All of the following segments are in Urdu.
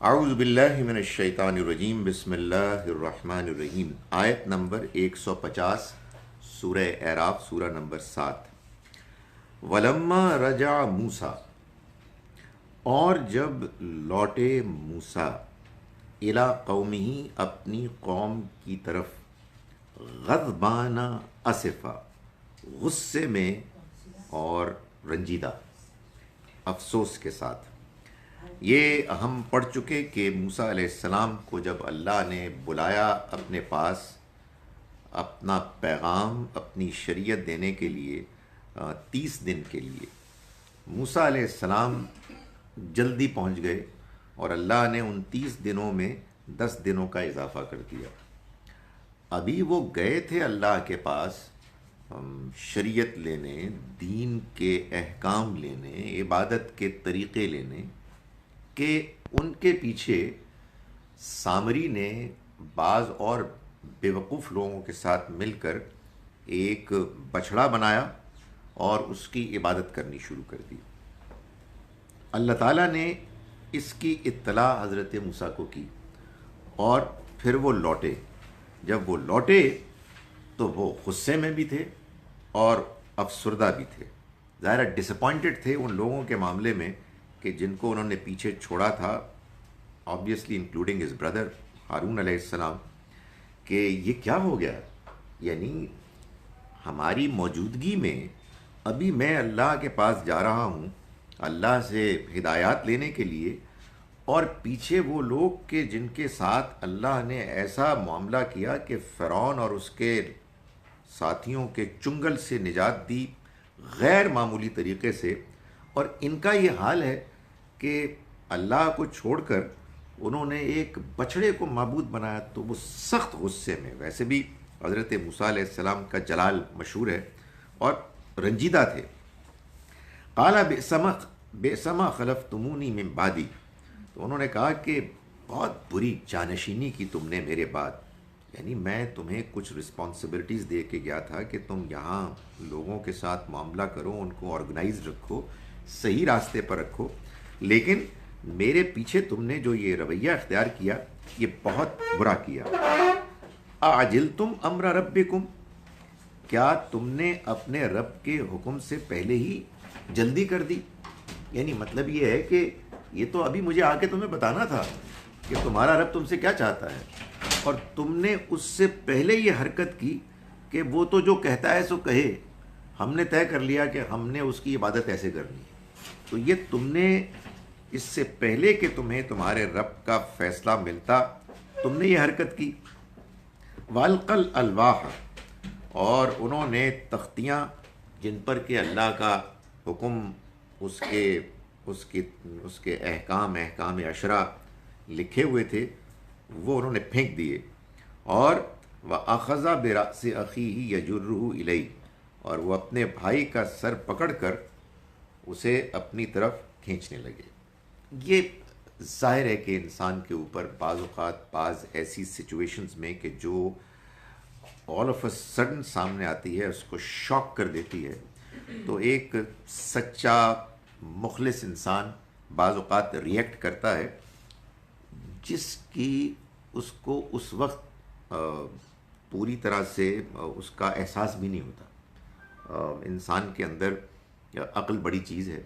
اعوذ باللہ من الشیطان الرجیم، بسم اللہ الرحمن الرحیم۔ آیت نمبر 150، سورہ اعراف، سورہ نمبر 7۔ وَلَمَّا رَجَعَ موسیٰ، اور جب لوٹے موسیٰ، اِلیٰ قومہ، اپنی قوم کی طرف، غضبان اسفا، غصے میں اور رنجیدہ، افسوس کے ساتھ۔ یہ ہم پڑھ چکے کہ موسیٰ علیہ السلام کو جب اللہ نے بلایا اپنے پاس اپنا پیغام، اپنی شریعت دینے کے لیے 30 دن کے لیے، موسیٰ علیہ السلام جلدی پہنچ گئے اور اللہ نے ان 30 دنوں میں 10 دنوں کا اضافہ کر دیا۔ ابھی وہ گئے تھے اللہ کے پاس شریعت لینے، دین کے احکام لینے، عبادت کے طریقے لینے، کہ ان کے پیچھے سامری نے بعض اور بیوقوف لوگوں کے ساتھ مل کر ایک بچھڑا بنایا اور اس کی عبادت کرنی شروع کر دی۔ اللہ تعالیٰ نے اس کی اطلاع حضرت موسیٰ کو کی اور پھر وہ لوٹے۔ جب وہ لوٹے تو وہ غصے میں بھی تھے اور افسردہ بھی تھے، ظاہر ڈس اپوائنٹڈ تھے ان لوگوں کے معاملے میں کہ جن کو انہوں نے پیچھے چھوڑا تھا، obviously including his brother Haroon علیہ السلام، کہ یہ کیا ہو گیا، یعنی ہماری موجودگی میں ابھی میں اللہ کے پاس جا رہا ہوں اللہ سے ہدایات لینے کے لیے، اور پیچھے وہ لوگ کہ جن کے ساتھ اللہ نے ایسا معاملہ کیا کہ فرعون اور اس کے ساتھیوں کے چنگل سے نجات دی غیر معمولی طریقے سے، اور ان کا یہ حال ہے کہ اللہ کو چھوڑ کر انہوں نے ایک بچڑے کو معبود بنایا، تو وہ سخت غصے میں، ویسے بھی حضرت موسیٰ علیہ السلام کا جلال مشہور ہے، اور رنجیدہ تھے۔ قال بئس ما خلفتمونی من بعدی، تو انہوں نے کہا کہ بہت بری جانشینی کی تم نے میرے بعد، یعنی میں تمہیں کچھ رسپانسبلٹیز دے کے گیا تھا کہ تم یہاں لوگوں کے ساتھ معاملہ کرو، ان کو آرگنائز رکھو، صحیح راستے پر رکھو، لیکن میرے پیچھے تم نے جو یہ رویہ اختیار کیا یہ بہت برا کیا۔ اعجلتم امر ربکم، کیا تم نے اپنے رب کے حکم سے پہلے ہی جلدی کر دی؟ یعنی مطلب یہ ہے کہ یہ تو ابھی مجھے آ کے تمہیں بتانا تھا کہ تمہارا رب تم سے کیا چاہتا ہے، اور تم نے اس سے پہلے یہ حرکت کی کہ وہ تو جو کہتا ہے سو کہے، ہم نے طے کر لیا کہ ہم نے اس کی عبادت ایسے کرنی ہے۔ تو یہ تم نے اس سے پہلے کہ تمہیں تمہارے رب کا فیصلہ ملتا تم نے یہ حرکت کی۔ والقل الواح، اور انہوں نے تختیاں جن پر کہ اللہ کا حکم، اس کے احکام عشرہ لکھے ہوئے تھے، وہ انہوں نے پھینک دیے۔ اور وَأَخَذَ بِرَأْسِ أَخِيهِ يَجُرُّهُ إِلَيْهِ، اور وہ اپنے بھائی کا سر پکڑ کر اسے اپنی طرف کھینچنے لگے۔ یہ ظاہر ہے کہ انسان کے اوپر بعض اوقات بعض ایسی سچویشنز میں کہ جو آل آف اے سڈن سامنے آتی ہے، اس کو شاک کر دیتی ہے، تو ایک سچا مخلص انسان بعض اوقات ریئیکٹ کرتا ہے جس کی اس کو اس وقت پوری طرح سے اس کا احساس بھی نہیں ہوتا۔ انسان کے اندر عقل بڑی چیز ہے،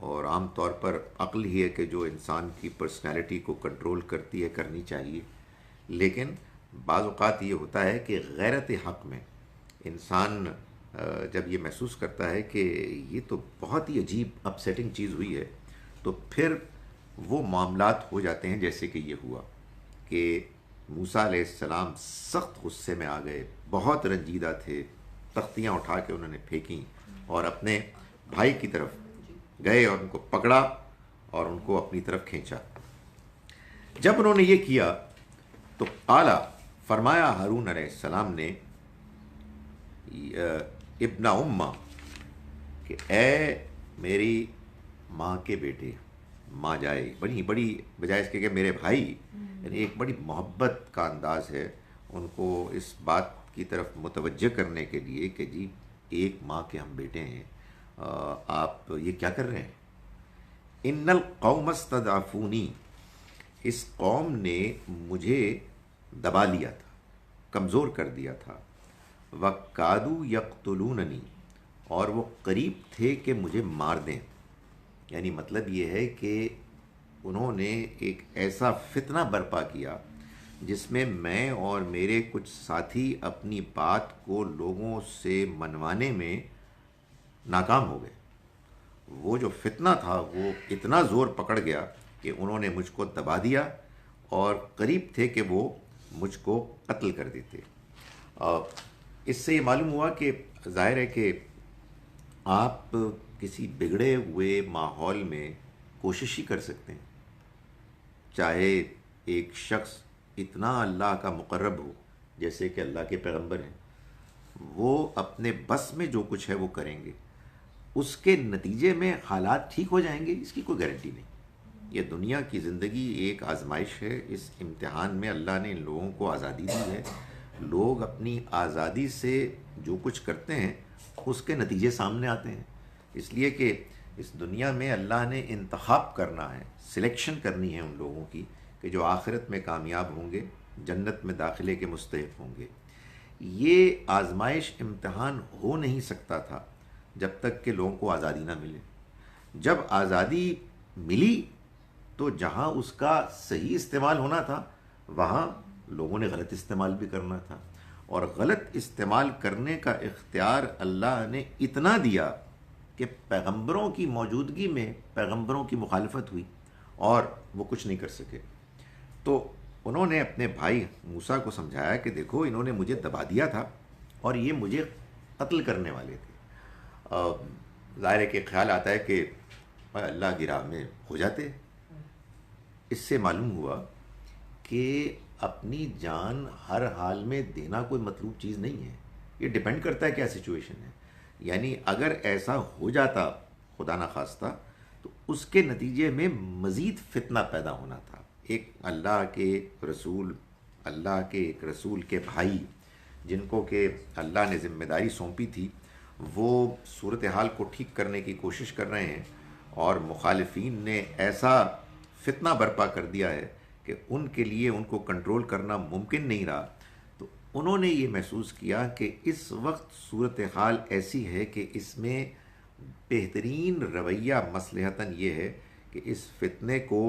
اور عام طور پر عقل ہی ہے کہ جو انسان کی پرسنالٹی کو کنٹرول کرتی ہے، کرنی چاہیے، لیکن بعض اوقات یہ ہوتا ہے کہ غیرت حق میں انسان جب یہ محسوس کرتا ہے کہ یہ تو بہت ہی عجیب اپسیٹنگ چیز ہوئی ہے، تو پھر وہ معاملات ہو جاتے ہیں جیسے کہ یہ ہوا کہ موسیٰ علیہ السلام سخت غصے میں آ گئے، بہت رنجیدہ تھے، تختیاں اٹھا کے انہوں نے پھینکیں اور اپنے بھائی کی طرف گئے اور ان کو پکڑا اور ان کو اپنی طرف کھینچا۔ جب انہوں نے یہ کیا تو قالا، فرمایا ہارون علیہ السلام نے، ابن امہ، کہ اے میری ماں کے بیٹے، ماں جائے، بڑی بجائے اس کے کہ میرے بھائی، یعنی ایک بڑی محبت کا انداز ہے ان کو اس بات کی طرف متوجہ کرنے کے لیے کہ جی ایک ماں کے ہم بیٹے ہیں، آپ یہ کیا کر رہے ہیں؟ ان القوم استضعفونی، اس قوم نے مجھے دبا لیا تھا، کمزور کر دیا تھا، وَقَادُوا يَقْتُلُونَنِي، اور وہ قریب تھے کہ مجھے مار دیں۔ یعنی مطلب یہ ہے کہ انہوں نے ایک ایسا فتنہ برپا کیا جس میں میں اور میرے کچھ ساتھی اپنی بات کو لوگوں سے منوانے میں ناکام ہو گئے۔ وہ جو فتنہ تھا وہ اتنا زور پکڑ گیا کہ انہوں نے مجھ کو دبا دیا اور قریب تھے کہ وہ مجھ کو قتل کر دیتے۔ اس سے یہ معلوم ہوا کہ ظاہر ہے کہ آپ کسی بگڑے ہوئے ماحول میں کوشش ہی کر سکتے ہیں، چاہے ایک شخص اتنا اللہ کا مقرب ہو جیسے کہ اللہ کے پیغمبر ہیں، وہ اپنے بس میں جو کچھ ہے وہ کریں گے، اس کے نتیجے میں حالات ٹھیک ہو جائیں گے اس کی کوئی گارنٹی نہیں۔ یہ دنیا کی زندگی ایک آزمائش ہے، اس امتحان میں اللہ نے ان لوگوں کو آزادی دی ہے، لوگ اپنی آزادی سے جو کچھ کرتے ہیں اس کے نتیجے سامنے آتے ہیں، اس لیے کہ اس دنیا میں اللہ نے انتخاب کرنا ہے، سلیکشن کرنی ہے ان لوگوں کی کہ جو آخرت میں کامیاب ہوں گے، جنت میں داخلے کے مستحق ہوں گے۔ یہ آزمائش امتحان ہو نہیں سکتا تھا جب تک کہ لوگوں کو آزادی نہ ملے۔ جب آزادی ملی تو جہاں اس کا صحیح استعمال ہونا تھا وہاں لوگوں نے غلط استعمال بھی کرنا تھا، اور غلط استعمال کرنے کا اختیار اللہ نے اتنا دیا کہ پیغمبروں کی موجودگی میں پیغمبروں کی مخالفت ہوئی اور وہ کچھ نہیں کر سکے۔ تو انہوں نے اپنے بھائی موسیٰ کو سمجھایا کہ دیکھو انہوں نے مجھے دبا دیا تھا اور یہ مجھے قتل کرنے والے تھے۔ ظاہر ہے کہ خیال آتا ہے کہ اللہ کی راہ میں ہو جاتے۔ اس سے معلوم ہوا کہ اپنی جان ہر حال میں دینا کوئی مطلوب چیز نہیں ہے، یہ ڈیپینڈ کرتا ہے کیا سچویشن ہے۔ یعنی اگر ایسا ہو جاتا خدا نخواستہ تو اس کے نتیجے میں مزید فتنہ پیدا ہونا تھا۔ ایک اللہ کے رسول کے بھائی جن کو کہ اللہ نے ذمہ داری سونپی تھی، وہ صورتحال کو ٹھیک کرنے کی کوشش کر رہے ہیں اور مخالفین نے ایسا فتنہ برپا کر دیا ہے کہ ان کے لیے ان کو کنٹرول کرنا ممکن نہیں رہا۔ تو انہوں نے یہ محسوس کیا کہ اس وقت صورتحال ایسی ہے کہ اس میں بہترین رویہ مصلحتاً یہ ہے کہ اس فتنے کو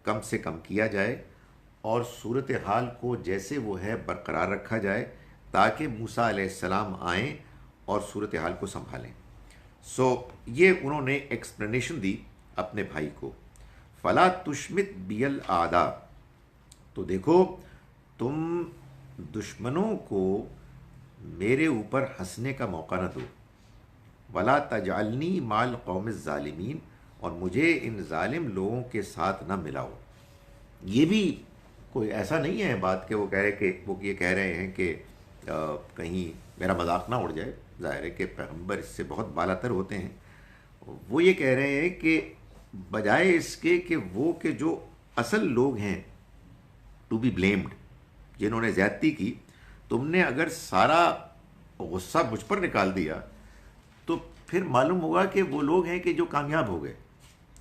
کم سے کم کیا جائے اور صورتحال کو جیسے وہ ہے برقرار رکھا جائے تاکہ موسیٰ علیہ السلام آئیں اور صورتحال کو سنبھالیں۔ یہ انہوں نے ایکسپلینیشن دی اپنے بھائی کو، فلا تشمت بی الاعداء، تو دیکھو تم دشمنوں کو میرے اوپر ہنسنے کا موقع نہ دو، ولا تجعلنی مع القوم الظالمین، اور مجھے ان ظالم لوگوں کے ساتھ نہ ملاؤ۔ یہ بھی کوئی ایسا نہیں ہے بات کہ وہ یہ کہہ رہے ہیں کہ کہیں میرا مذاق نہ اڑ جائے۔ ظاہر ہے کہ پیغمبر اس سے بہت بالاتر ہوتے ہیں۔ وہ یہ کہہ رہے ہیں کہ بجائے اس کے کہ جو اصل لوگ ہیں ٹو بی بلیمڈ، جنہوں نے زیادتی کی، تم نے اگر سارا غصہ مجھ پر نکال دیا تو پھر معلوم ہوگا کہ وہ لوگ ہیں کہ جو کامیاب ہو گئے۔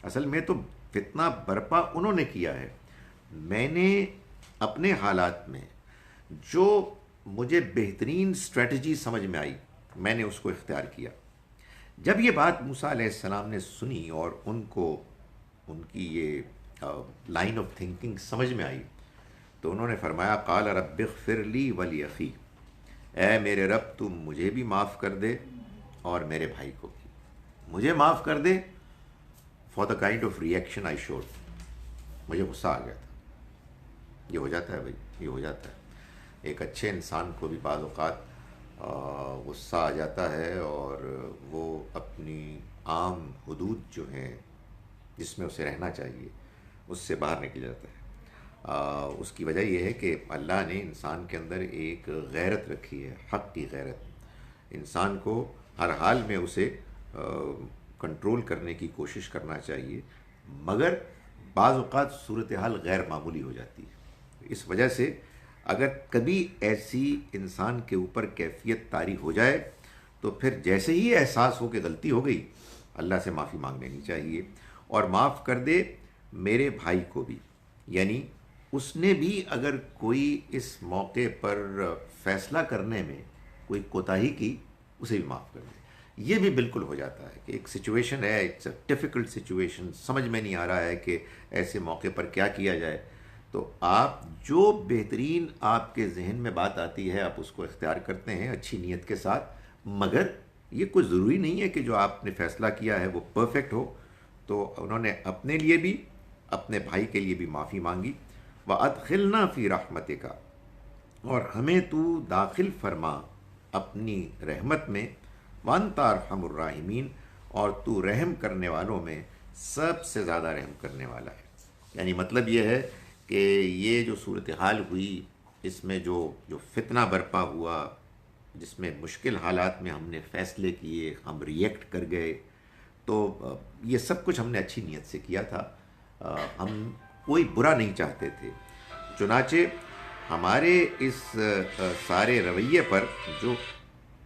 اصل میں تو فتنہ برپا انہوں نے کیا ہے، میں نے اپنے حالات میں جو مجھے بہترین اسٹریٹجی سمجھ میں آئی میں نے اس کو اختیار کیا۔ جب یہ بات موسیٰ علیہ السلام نے سنی اور ان کو ان کی یہ لائن آف تھنکنگ سمجھ میں آئی تو انہوں نے فرمایا قال رب اغفر لی ولی اخی، اے میرے رب تم مجھے بھی معاف کر دے اور میرے بھائی کو بھی، مجھے معاف کر دے for the kind of reaction I should, مجھے غصہ آ گیا تھا۔ یہ ہو جاتا ہے بھائی، یہ ہو جاتا ہے، ایک اچھے انسان کو بھی بعض اوقات غصہ آ جاتا ہے اور وہ اپنی عام حدود جو ہیں جس میں اسے رہنا چاہیے اس سے باہر نکل جاتا ہے۔ اس کی وجہ یہ ہے کہ اللہ نے انسان کے اندر ایک غیرت رکھی ہے، حق کی غیرت۔ انسان کو ہر حال میں اسے کنٹرول کرنے کی کوشش کرنا چاہیے، مگر بعض اوقات صورتحال غیر معمولی ہو جاتی ہے۔ اس وجہ سے اگر کبھی ایسی انسان کے اوپر کیفیت طاری ہو جائے تو پھر جیسے ہی احساس ہو کہ غلطی ہو گئی اللہ سے معافی مانگ لینی چاہیے، اور معاف کر دے میرے بھائی کو بھی۔ یعنی اس نے بھی اگر کوئی اس موقع پر فیصلہ کرنے میں کوئی کوتاہی کی، اسے بھی معاف کر دے۔ یہ بھی بالکل ہو جاتا ہے کہ ایک سچویشن ہے، اٹس اے ڈیفیکلٹ سچویشن، سمجھ میں نہیں آ رہا ہے کہ ایسے موقع پر کیا کیا جائے، تو آپ جو بہترین آپ کے ذہن میں بات آتی ہے آپ اس کو اختیار کرتے ہیں اچھی نیت کے ساتھ، مگر یہ کوئی ضروری نہیں ہے کہ جو آپ نے فیصلہ کیا ہے وہ پرفیکٹ ہو۔ تو انہوں نے اپنے لیے بھی اپنے بھائی کے لیے بھی معافی مانگی۔ وَأَدْخِلْنَا فِي رَحْمَتِكَ، اور ہمیں تو داخل فرما اپنی رحمت میں، وَأَنْتَ أَرْحَمُ الرَّاحِمِينَ، اور تو رحم کرنے والوں میں سب سے زیادہ رحم کرنے والا ہے۔ یعنی مطلب یہ ہے کہ یہ جو صورتحال ہوئی، اس میں جو فتنہ برپا ہوا، جس میں مشکل حالات میں ہم نے فیصلے کیے، ہم ریئیکٹ کر گئے، تو یہ سب کچھ ہم نے اچھی نیت سے کیا تھا، ہم کوئی برا نہیں چاہتے تھے۔ چنانچہ ہمارے اس سارے رویے پر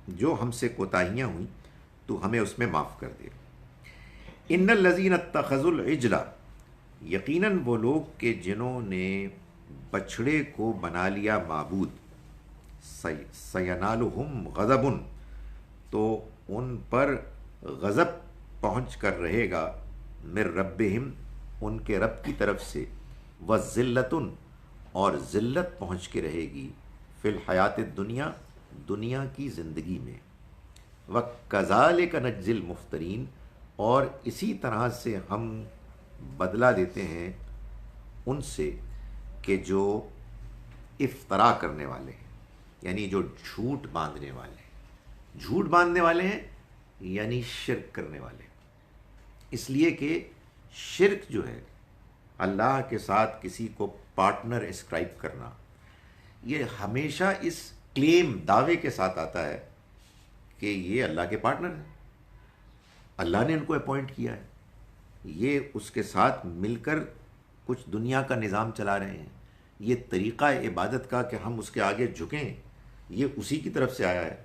جو ہم سے کوتاہیاں ہوئیں تو ہمیں اس میں معاف کر دے۔ ان الذین اتخذوا العجل، یقیناً وہ لوگ کہ جنہوں نے بچھڑے کو بنا لیا معبود، سینالہم غضب، تو ان پر غضب پہنچ کر رہے گا، من ربہم، ان کے رب کی طرف سے، وذلۃ، اور ذلت پہنچ کے رہے گی، فی الحیات الدنیا، دنیا کی زندگی میں، وَكَذَلِكَ نَجْزِي الْمُفْتَرِينَ، اور اسی طرح سے ہم بدلہ دیتے ہیں ان سے کہ جو افطرا کرنے والے ہیں، یعنی جو جھوٹ باندھنے والے ہیں۔ جھوٹ باندھنے والے ہیں یعنی شرک کرنے والے ہیں، اس لیے کہ شرک جو ہے اللہ کے ساتھ کسی کو پارٹنر اسکرائب کرنا، یہ ہمیشہ اس کلیم دعوے کے ساتھ آتا ہے کہ یہ اللہ کے پارٹنر ہیں، اللہ نے ان کو اپوائنٹ کیا ہے، یہ اس کے ساتھ مل کر کچھ دنیا کا نظام چلا رہے ہیں، یہ طریقہ عبادت کا کہ ہم اس کے آگے جھکیں، یہ اسی کی طرف سے آیا ہے۔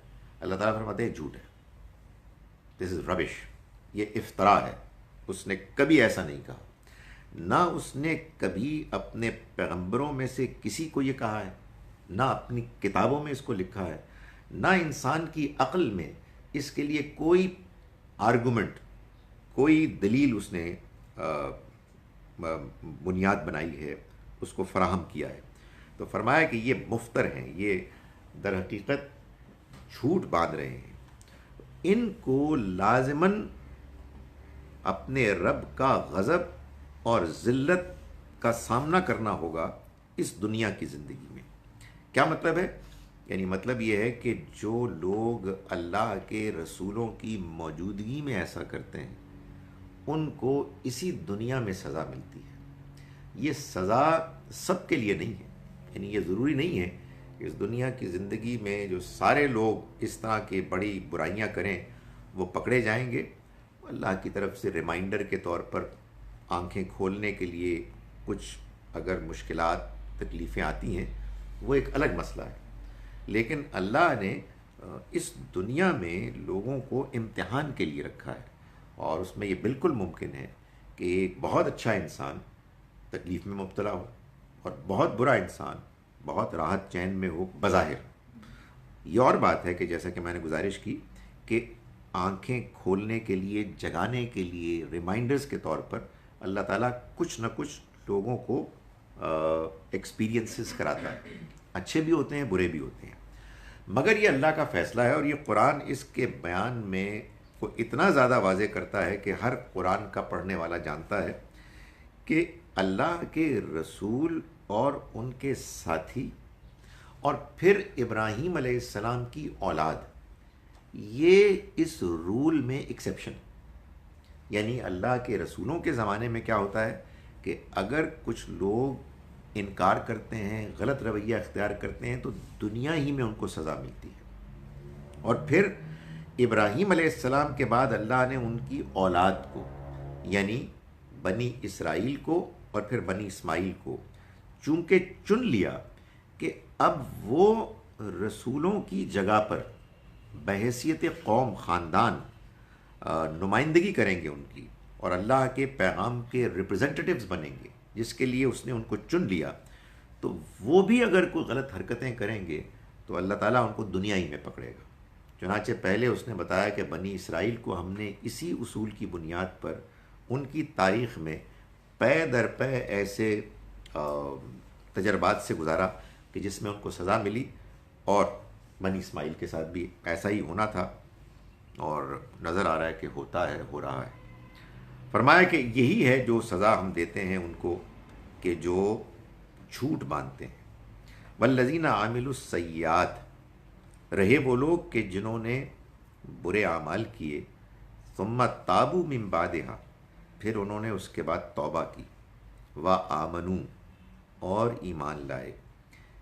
اللہ تعالیٰ فرماتے ہیں جھوٹ ہے، دس از ربش، یہ افطرا ہے، اس نے کبھی ایسا نہیں کہا، نہ اس نے کبھی اپنے پیغمبروں میں سے کسی کو یہ کہا ہے، نہ اپنی کتابوں میں اس کو لکھا ہے، نہ انسان کی عقل میں اس کے لیے کوئی آرگومنٹ، کوئی دلیل اس نے بنیاد بنائی ہے، اس کو فراہم کیا ہے۔ تو فرمایا کہ یہ مفتر ہیں، یہ در حقیقت جھوٹ باندھ رہے ہیں، ان کو لازماً اپنے رب کا غضب اور ذلت کا سامنا کرنا ہوگا اس دنیا کی زندگی میں۔ کیا مطلب ہے؟ یعنی مطلب یہ ہے کہ جو لوگ اللہ کے رسولوں کی موجودگی میں ایسا کرتے ہیں ان کو اسی دنیا میں سزا ملتی ہے۔ یہ سزا سب کے لیے نہیں ہے، یعنی یہ ضروری نہیں ہے کہ اس دنیا کی زندگی میں جو سارے لوگ اس طرح کی بڑی برائیاں کریں وہ پکڑے جائیں گے۔ اللہ کی طرف سے ریمائنڈر کے طور پر آنکھیں کھولنے کے لیے کچھ اگر مشکلات تکلیفیں آتی ہیں وہ ایک الگ مسئلہ ہے، لیکن اللہ نے اس دنیا میں لوگوں کو امتحان کے لیے رکھا ہے، اور اس میں یہ بالکل ممکن ہے کہ ایک بہت اچھا انسان تکلیف میں مبتلا ہو اور بہت برا انسان بہت راحت چین میں ہو بظاہر۔ یہ اور بات ہے کہ جیسا کہ میں نے گزارش کی کہ آنکھیں کھولنے کے لیے، جگانے کے لیے، ریمائنڈرز کے طور پر اللہ تعالیٰ کچھ نہ کچھ لوگوں کو ایکسپیرینسز کراتا ہے، اچھے بھی ہوتے ہیں برے بھی ہوتے ہیں، مگر یہ اللہ کا فیصلہ ہے، اور یہ قرآن اس کے بیان میں کو اتنا زیادہ واضح کرتا ہے کہ ہر قرآن کا پڑھنے والا جانتا ہے کہ اللہ کے رسول اور ان کے ساتھی اور پھر ابراہیم علیہ السلام کی اولاد، یہ اس رول میں ایکسیپشن، یعنی اللہ کے رسولوں کے زمانے میں کیا ہوتا ہے کہ اگر کچھ لوگ انکار کرتے ہیں، غلط رویہ اختیار کرتے ہیں تو دنیا ہی میں ان کو سزا ملتی ہے، اور پھر ابراہیم علیہ السلام کے بعد اللہ نے ان کی اولاد کو، یعنی بنی اسرائیل کو اور پھر بنی اسماعیل کو چونکہ چن لیا کہ اب وہ رسولوں کی جگہ پر بحیثیت قوم، خاندان نمائندگی کریں گے ان کی، اور اللہ کے پیغام کے ریپرزینٹیٹیوز بنیں گے، جس کے لیے اس نے ان کو چن لیا، تو وہ بھی اگر کوئی غلط حرکتیں کریں گے تو اللہ تعالیٰ ان کو دنیا ہی میں پکڑے گا۔ چنانچہ پہلے اس نے بتایا کہ بنی اسرائیل کو ہم نے اسی اصول کی بنیاد پر ان کی تاریخ میں پے در پے ایسے تجربات سے گزارا کہ جس میں ان کو سزا ملی، اور بنی اسماعیل کے ساتھ بھی ایسا ہی ہونا تھا، اور نظر آ رہا ہے کہ ہوتا ہے، ہو رہا ہے۔ فرمایا کہ یہی ہے جو سزا ہم دیتے ہیں ان کو کہ جو جھوٹ باندھتے ہیں۔ والذین عاملوا السیئات، رہے وہ لوگ کہ جنہوں نے برے اعمال کیے، ثم تابوا من بعدہا، پھر انہوں نے اس کے بعد توبہ کی، وآمنوا، اور ایمان لائے،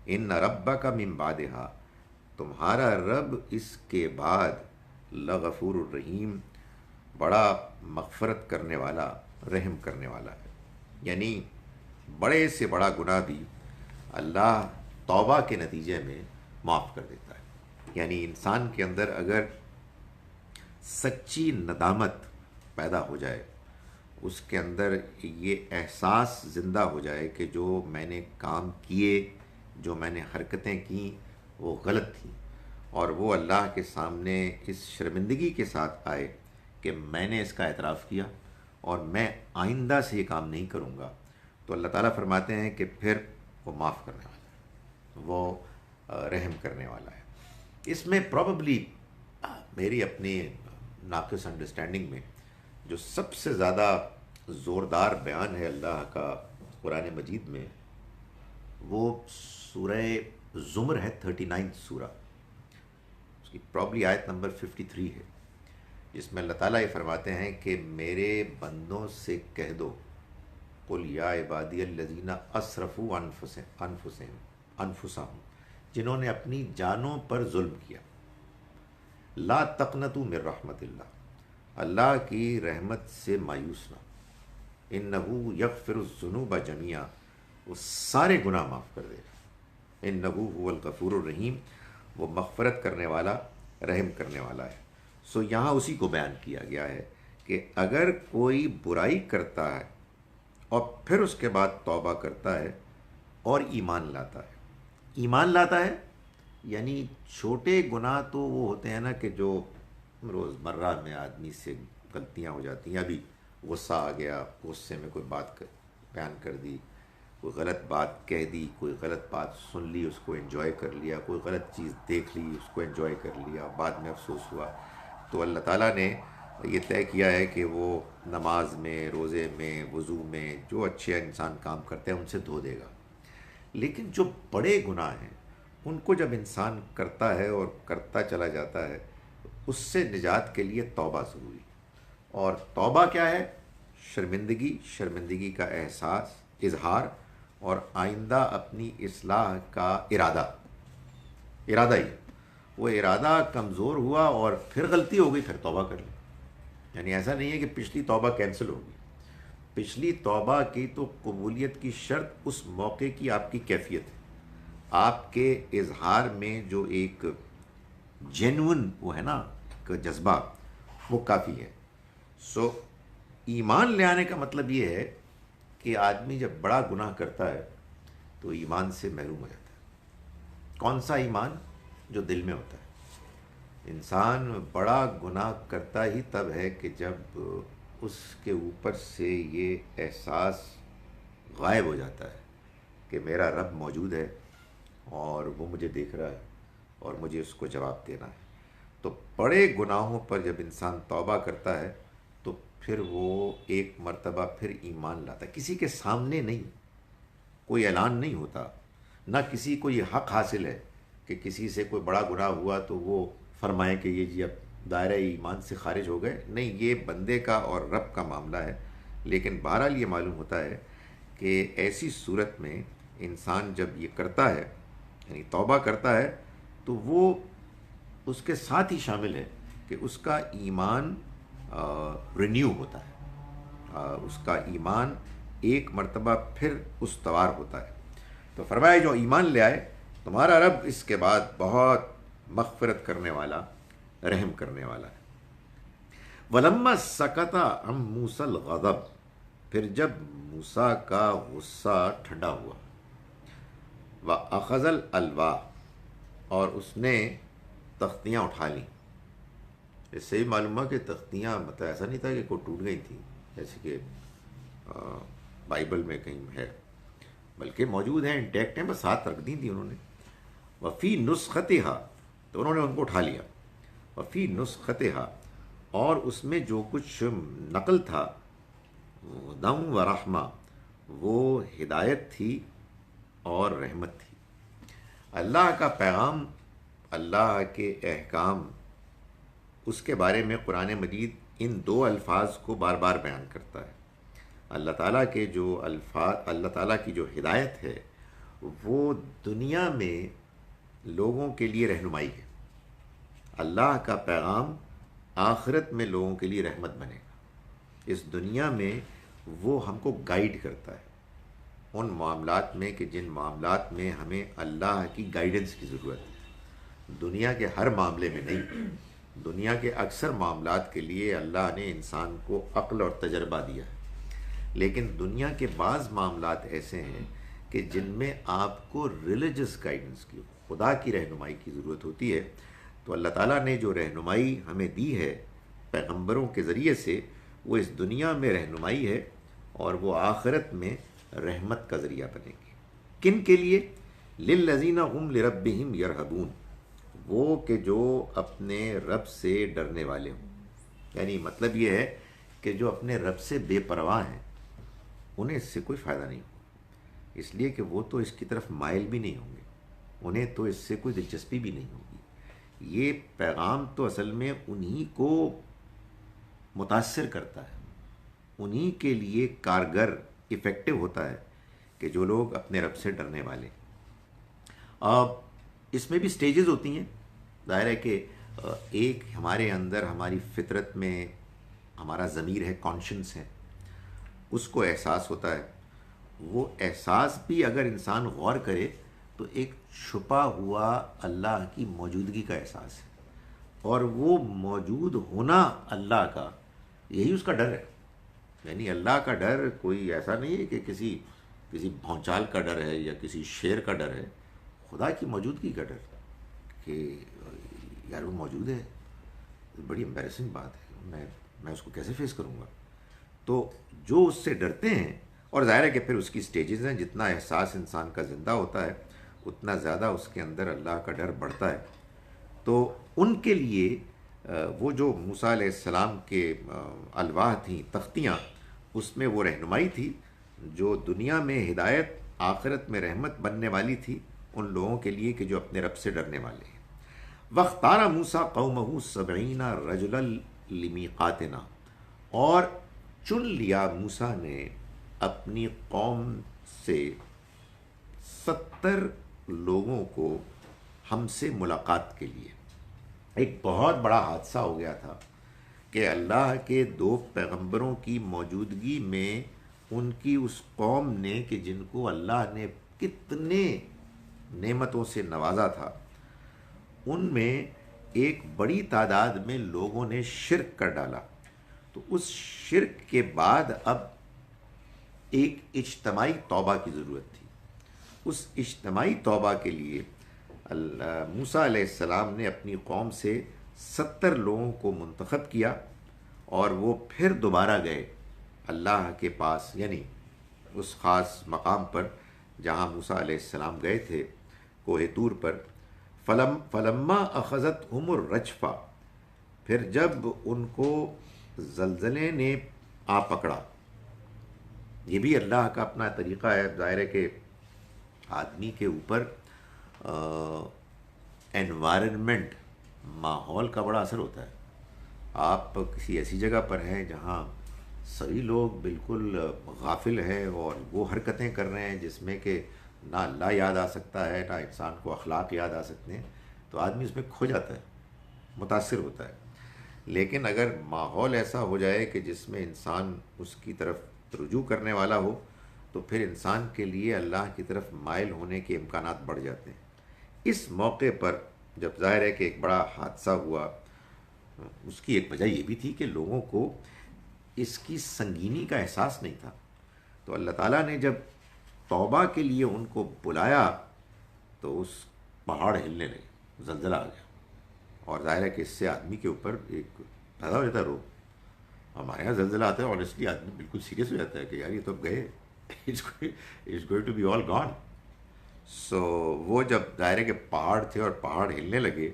ان ربک من بعدہا، تمہارا رب اس کے بعد لغفور الرحیم، بڑا مغفرت کرنے والا، رحم کرنے والا ہے۔ یعنی بڑے سے بڑا گناہ بھی اللہ توبہ کے نتیجے میں معاف کر دیتا ہے۔ یعنی انسان کے اندر اگر سچی ندامت پیدا ہو جائے، اس کے اندر یہ احساس زندہ ہو جائے کہ جو میں نے کام کیے، جو میں نے حرکتیں کیں وہ غلط تھیں، اور وہ اللہ کے سامنے اس شرمندگی کے ساتھ آئے کہ میں نے اس کا اعتراف کیا اور میں آئندہ سے یہ کام نہیں کروں گا، تو اللہ تعالیٰ فرماتے ہیں کہ پھر وہ معاف کرنے والا ہے، وہ رحم کرنے والا ہے۔ اس میں پروبیبلی میری اپنی ناقص انڈرسٹینڈنگ میں جو سب سے زیادہ زوردار بیان ہے اللہ کا قرآن مجید میں، وہ سورہ زمر ہے، 39 سورہ، اس کی پرابلی آیت نمبر 53 ہے، جس میں اللہ تعالیٰ یہ فرماتے ہیں کہ میرے بندوں سے کہہ دو، قل یا عبادی الذین اسرفوا انفسہم، جنہوں نے اپنی جانوں پر ظلم کیا، لا تقنطوا من رحمت اللہ، اللہ کی رحمت سے مایوس نہ، انہ یغفر الذنوب جميعا، وہ سارے گناہ معاف کر دے گا، انہ هو الغفور الرحیم، وہ مغفرت کرنے والا، رحم کرنے والا ہے۔ سو یہاں اسی کو بیان کیا گیا ہے کہ اگر کوئی برائی کرتا ہے اور پھر اس کے بعد توبہ کرتا ہے اور ایمان لاتا ہے، ایمان لاتا ہے یعنی چھوٹے گناہ تو وہ ہوتے ہیں نا کہ جو روزمرہ میں آدمی سے غلطیاں ہو جاتی ہیں، ابھی غصہ آ گیا، غصے میں کوئی بات بیان کر دی، کوئی غلط بات کہہ دی، کوئی غلط بات سن لی، اس کو انجوائے کر لیا، کوئی غلط چیز دیکھ لی، اس کو انجوائے کر لیا، بعد میں افسوس ہوا، تو اللہ تعالیٰ نے یہ طے کیا ہے کہ وہ نماز میں، روزے میں، وضو میں جو اچھے انسان کام کرتے ہیں ان سے دھو دے گا۔ لیکن جو بڑے گناہ ہیں ان کو جب انسان کرتا ہے اور کرتا چلا جاتا ہے، اس سے نجات کے لیے توبہ ضروری، اور توبہ کیا ہے؟ شرمندگی کا احساس، اظہار، اور آئندہ اپنی اصلاح کا ارادہ ہی ہے۔ وہ ارادہ کمزور ہوا اور پھر غلطی ہو گئی، پھر توبہ کر لی۔ یعنی ایسا نہیں ہے کہ پچھلی توبہ کینسل ہوگی، پچھلی توبہ کی تو قبولیت کی شرط اس موقع کی آپ کی کیفیت ہے، آپ کے اظہار میں جو ایک جینون وہ ہے نا کہ جذبہ، وہ کافی ہے۔ سو ایمان لے آنے کا مطلب یہ ہے کہ آدمی جب بڑا گناہ کرتا ہے تو ایمان سے محروم ہو جاتا ہے۔ کون سا ایمان؟ جو دل میں ہوتا ہے۔ انسان بڑا گناہ کرتا ہی تب ہے کہ جب اس کے اوپر سے یہ احساس غائب ہو جاتا ہے کہ میرا رب موجود ہے اور وہ مجھے دیکھ رہا ہے اور مجھے اس کو جواب دینا ہے۔ تو بڑے گناہوں پر جب انسان توبہ کرتا ہے تو پھر وہ ایک مرتبہ پھر ایمان لاتا ہے، کسی کے سامنے نہیں، کوئی اعلان نہیں ہوتا، نہ کسی کو یہ حق حاصل ہے کہ کسی سے کوئی بڑا گناہ ہوا تو وہ فرمائے کہ یہ جی اب دائرہ ایمان سے خارج ہو گئے، نہیں، یہ بندے کا اور رب کا معاملہ ہے۔ لیکن بہرحال یہ معلوم ہوتا ہے کہ ایسی صورت میں انسان جب یہ کرتا ہے، یعنی توبہ کرتا ہے، تو وہ اس کے ساتھ ہی شامل ہے کہ اس کا ایمان رینیو ہوتا ہے، اس کا ایمان ایک مرتبہ پھر استوار ہوتا ہے۔ تو فرمایا جو ایمان لے آئے تمہارا رب اس کے بعد بہت مغفرت کرنے والا، رحم کرنے والا ہے۔ وَلَمَّا سَكَتَ عَن مُوسَى الْغَضَبُ، پھر جب موسیٰ کا غصہ ٹھنڈا ہوا، وَأَخَذَ الْأَلْوَاحَ، اور اس نے تختیاں اٹھا لیں۔ اس سے ہی معلوم ہوا کہ تختیاں مطلب ایسا نہیں تھا کہ کوئی ٹوٹ گئی تھیں جیسے کہ بائبل میں کہیں ہے، بلکہ موجود ہیں، انٹیکٹ ہیں، بس ہاتھ رکھ دی تھی انہوں نے۔ وفی نسختہا، تو انہوں نے ان کو اٹھا لیا۔ وفی نسختہا، اور اس میں جو کچھ نقل تھا، ہدی و رحمہ، وہ ہدایت تھی اور رحمت تھی۔ اللہ کا پیغام، اللہ کے احکام، اس کے بارے میں قرآن مجید ان دو الفاظ کو بار بار بیان کرتا ہے۔ اللہ تعالیٰ کے جو الفاظ، اللہ تعالیٰ کی جو ہدایت ہے وہ دنیا میں لوگوں کے لیے رہنمائی ہے، اللہ کا پیغام آخرت میں لوگوں کے لیے رحمت بنے گا۔ اس دنیا میں وہ ہم کو گائیڈ کرتا ہے ان معاملات میں کہ جن معاملات میں ہمیں اللہ کی گائیڈنس کی ضرورت ہے۔ دنیا کے ہر معاملے میں نہیں، دنیا کے اکثر معاملات کے لیے اللہ نے انسان کو عقل اور تجربہ دیا ہے، لیکن دنیا کے بعض معاملات ایسے ہیں کہ جن میں آپ کو ریلیجس گائیڈنس کی، خدا کی رہنمائی کی ضرورت ہوتی ہے۔ تو اللہ تعالیٰ نے جو رہنمائی ہمیں دی ہے پیغمبروں کے ذریعے سے، وہ اس دنیا میں رہنمائی ہے اور وہ آخرت میں رحمت کا ذریعہ بنے گی۔ کن کے لیے؟ للذین هم لربہم یرہبون، وہ کہ جو اپنے رب سے ڈرنے والے ہوں۔ یعنی مطلب یہ ہے کہ جو اپنے رب سے بے پرواہ ہیں انہیں اس سے کوئی فائدہ نہیں ہوگا، اس لیے کہ وہ تو اس کی طرف مائل بھی نہیں ہوں گے، انہیں تو اس سے کوئی دلچسپی بھی نہیں ہوگی۔ یہ پیغام تو اصل میں انہی کو متاثر کرتا ہے، انہی کے لیے کارگر، افیکٹو ہوتا ہے کہ جو لوگ اپنے رب سے ڈرنے والے۔ اب اس میں بھی سٹیجز ہوتی ہیں، ظاہر ہے کہ ایک ہمارے اندر، ہماری فطرت میں ہمارا ضمیر ہے، کانشنس ہے، اس کو احساس ہوتا ہے۔ وہ احساس بھی اگر انسان غور کرے تو ایک چھپا ہوا اللہ کی موجودگی کا احساس ہے، اور وہ موجود ہونا اللہ کا، یہی اس کا ڈر ہے۔ یعنی اللہ کا ڈر کوئی ایسا نہیں ہے کہ کسی بھونچال کا ڈر ہے یا کسی شیر کا ڈر ہے، خدا کی موجودگی کا ڈر کہ یار وہ موجود ہے، بڑی امبیرسنگ بات ہے، میں اس کو کیسے فیس کروں گا۔ تو جو اس سے ڈرتے ہیں، اور ظاہر ہے کہ پھر اس کی سٹیجز ہیں، جتنا احساس انسان کا زندہ ہوتا ہے اتنا زیادہ اس کے اندر اللہ کا ڈر بڑھتا ہے۔ تو ان کے لیے وہ جو موسیٰ علیہ السلام کے الواح تھیں، تختیاں، اس میں وہ رہنمائی تھی جو دنیا میں ہدایت، آخرت میں رحمت بننے والی تھی ان لوگوں کے لیے کہ جو اپنے رب سے ڈرنے والے ہیں۔ وَاخْتَارَ مُوسَىٰ قَوْمَهُ 70 رَجُلًا لِمِيقَاتِنَا، اور چن لیا موسیٰ نے اپنی قوم سے 70 لوگوں کو ہم سے ملاقات کے لیے۔ ایک بہت بڑا حادثہ ہو گیا تھا کہ اللہ کے دو پیغمبروں کی موجودگی میں ان کی اس قوم نے کہ جن کو اللہ نے کتنے نعمتوں سے نوازا تھا، ان میں ایک بڑی تعداد میں لوگوں نے شرک کر ڈالا۔ تو اس شرک کے بعد اب ایک اجتماعی توبہ کی ضرورت تھی۔ اس اجتماعی توبہ کے لیے موسیٰ علیہ السلام نے اپنی قوم سے 70 لوگوں کو منتخب کیا، اور وہ پھر دوبارہ گئے اللہ کے پاس، یعنی اس خاص مقام پر جہاں موسیٰ علیہ السلام گئے تھے، کوہ طور پر۔ فلما اخذتہم الرجفہ، پھر جب ان کو زلزلے نے آ پکڑا۔ یہ بھی اللہ کا اپنا طریقہ ہے، ظاہر ہے کہ آدمی کے اوپر انوائرنمنٹ، ماحول کا بڑا اثر ہوتا ہے۔ آپ کسی ایسی جگہ پر ہیں جہاں سبھی لوگ بالکل غافل ہیں اور وہ حرکتیں کر رہے ہیں جس میں کہ نہ اللہ یاد آ سکتا ہے، نہ انسان کو اخلاق یاد آ سکتے ہیں، تو آدمی اس میں کھو جاتا ہے، متاثر ہوتا ہے۔ لیکن اگر ماحول ایسا ہو جائے کہ جس میں انسان اس کی طرف رجوع کرنے والا ہو، تو پھر انسان کے لیے اللہ کی طرف مائل ہونے کے امکانات بڑھ جاتے ہیں۔ اس موقع پر جب ظاہر ہے کہ ایک بڑا حادثہ ہوا، اس کی ایک وجہ یہ بھی تھی کہ لوگوں کو اس کی سنگینی کا احساس نہیں تھا. تو اللہ تعالیٰ نے جب توبہ کے لیے ان کو بلایا تو اس پہاڑ ہلنے لگے, زلزلہ آ گیا. اور ظاہر ہے کہ اس سے آدمی کے اوپر ایک پیدا ہو جاتا ہے روح. ہمارے یہاں زلزلہ آتا ہے آنیسٹلی آدمی بالکل سیریس ہو جاتا ہے کہ یار یہ تو اب گئے, it's going to be all gone. So وہ جب ظاہر ہے کہ پہاڑ تھے اور پہاڑ ہلنے لگے,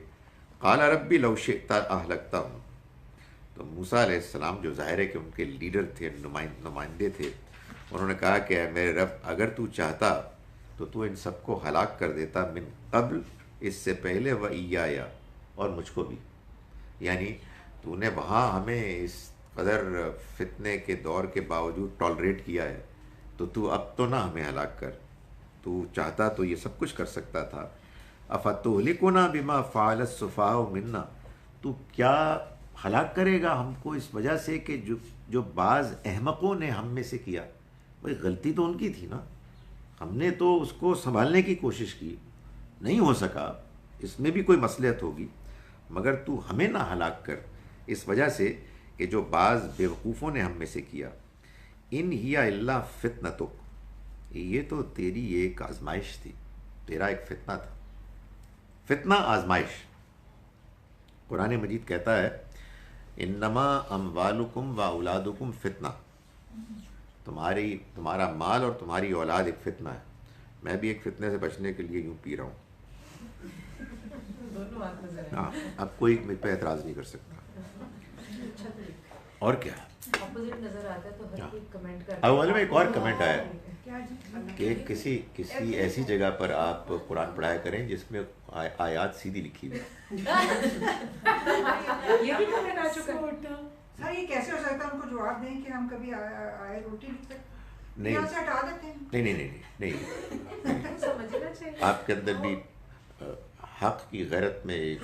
قال ربی لو شئت اہلکتہم, تو موسیٰ علیہ السلام جو ظاہر ہے کہ ان کے لیڈر تھے, نمائندے تھے, انہوں نے کہا کہ اے میرے رب اگر تو چاہتا تو تو ان سب کو ہلاک کر دیتا, من قبل, اس سے پہلے, و ایایا, اور مجھ کو بھی. یعنی تو نے وہاں ہمیں اس قدر فتنے کے دور کے باوجود ٹالریٹ کیا ہے, تو اب تو نہ ہمیں ہلاک کر. تو چاہتا تو یہ سب کچھ کر سکتا تھا. افتہلکنا بما فعل السفہاء منا, تو کیا ہلاک کرے گا ہم کو اس وجہ سے کہ جو بعض احمقوں نے ہم میں سے کیا. بھائی غلطی تو ان کی تھی نا, ہم نے تو اس کو سنبھالنے کی کوشش کی, نہیں ہو سکا, اس میں بھی کوئی مصلحت ہوگی, مگر تو ہمیں نہ ہلاک کر اس وجہ سے کہ جو بعض بیوقوفوں نے ہم میں سے کیا. ان ہی الا فتنتک, یہ تو تیری ایک آزمائش تھی, تیرا ایک فتنہ تھا. فتنہ, آزمائش. قرآن مجید کہتا ہے انما اموالکم و اولادکم فتنہ, تمہارا مال اور تمہاری اولاد ایک فتنہ ہے. میں بھی ایک فتنے سے بچنے کے لیے یوں پی رہا ہوں. ہاں, اب کوئی مجھ پہ اعتراض نہیں کر سکتا. اور کیا اپوزٹ نظر آتا ہے تو ہر کوئی کمنٹ کرتا ہے. اول میں ایک اور کمنٹ آیا کہ کسی ایسی جگہ پر آپ قرآن پڑھایا کریں جس میں آیات سیدھی لکھی ہوئی. یہ بھی کمنٹ آ چکا ہے. سر یہ کیسے ہو سکتا ہے, ان کو جواب دیں کہ ہم کبھی آئے روٹی لکھ سکتے, نہیں یہاں سے ہٹا دیتے ہیں. نہیں, سمجھنا چاہیے. آپ کے اندر بھی حق کی غیرت میں ایک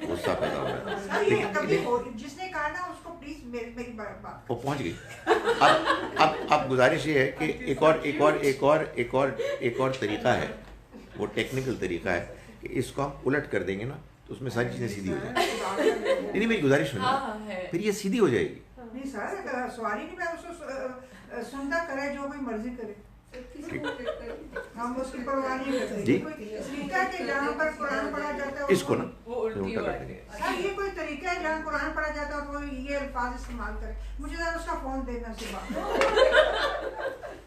غصہ پیدا ہو رہا سر یہ کبھی جس نے کہا نا اس کو پلیز میری بات وہ پہنچ گئی. اب گزارش یہ ہے کہ ایک اور طریقہ ہے, وہ ٹیکنیکل طریقہ ہے کہ اس کو ہم الٹ کر دیں گے نا تو اس میں ساری چیزیں سیدھی ہو جائیں گی. نہیں, میری گزارش سنیں, پھر یہ سیدھی ہو جائے گی. نہیں سر, سوال ہی نہیں, میں اس کو سنتا کرے جو کوئی مرضی کرے, ہم اس کی پرواہ نہیں کرتے. جی, طریقہ کہ جہاں پر قرآن پڑھا جاتا ہے اس کو نا وہ الٹی الٹا ہوا کر دیں گے. سر یہ کوئی طریقہ ہے جہاں قرآن پڑھا جاتا ہے اور وہ یہ الفاظ استعمال کرے. مجھے ذرا اس کا فون دینا صبح.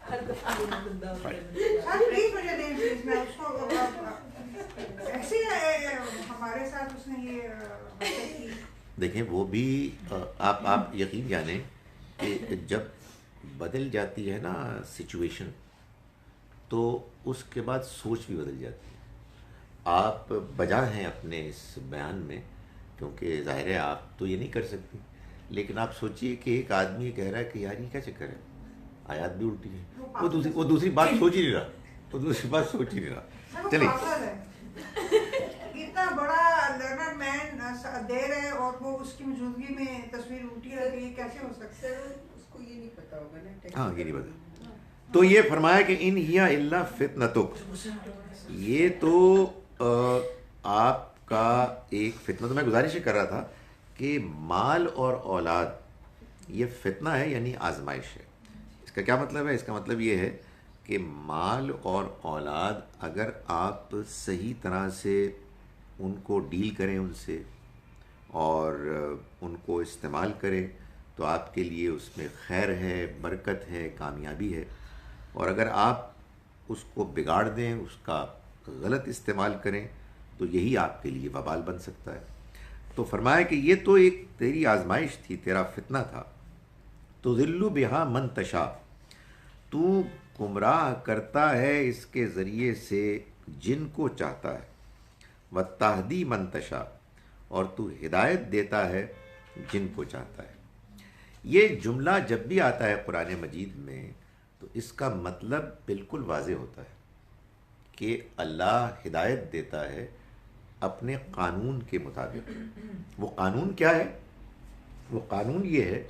سر پلیز مجھے دیں, پلیز. میں اس کو ایسے ہمارے ساتھ اس نے یہ حرکت کی. دیکھیں وہ بھی آپ یقین جانیں کہ جب بدل جاتی ہے نا سچویشن تو اس کے بعد سوچ بھی بدل جاتی ہے. آپ بجا ہیں اپنے اس بیان میں, کیونکہ ظاہر ہے آپ تو یہ نہیں کر سکتی, لیکن آپ سوچئے کہ ایک آدمی کہہ رہا ہے کہ یار یہ کیا چکر ہے, آیات بھی الٹی ہے, وہ دوسری بات سوچ ہی نہیں رہا, چلیے. اتنا بڑا لرنر مین دے رہے اور وہ اس کی موجودگی میں تصویر الٹی رہ گئی, کیسے ہو سکتا ہے؟ اس کو یہ نہیں پتا ہوگا نا. ہاں, یہ نہیں پتا. تو یہ فرمایا کہ ان ہی الا فتنتک, یہ تو آپ کا ایک فتنہ. تو میں گزارش کر رہا تھا کہ مال اور اولاد یہ فتنہ ہے, یعنی آزمائش ہے. اس کا کیا مطلب ہے؟ اس کا مطلب یہ ہے کہ مال اور اولاد اگر آپ صحیح طرح سے ان کو ڈیل کریں ان سے اور ان کو استعمال کریں تو آپ کے لیے اس میں خیر ہے, برکت ہے, کامیابی ہے. اور اگر آپ اس کو بگاڑ دیں, اس کا غلط استعمال کریں تو یہی آپ کے لیے وبال بن سکتا ہے. تو فرمایا کہ یہ تو ایک تیری آزمائش تھی, تیرا فتنہ تھا. تو ذل بہا من تشاء, تو گمراہ کرتا ہے اس کے ذریعے سے جن کو چاہتا ہے. وتہدی من تشاء, اور تو ہدایت دیتا ہے جن کو چاہتا ہے. یہ جملہ جب بھی آتا ہے قرآن مجید میں تو اس کا مطلب بالکل واضح ہوتا ہے کہ اللہ ہدایت دیتا ہے اپنے قانون کے مطابق. وہ قانون کیا ہے؟ وہ قانون یہ ہے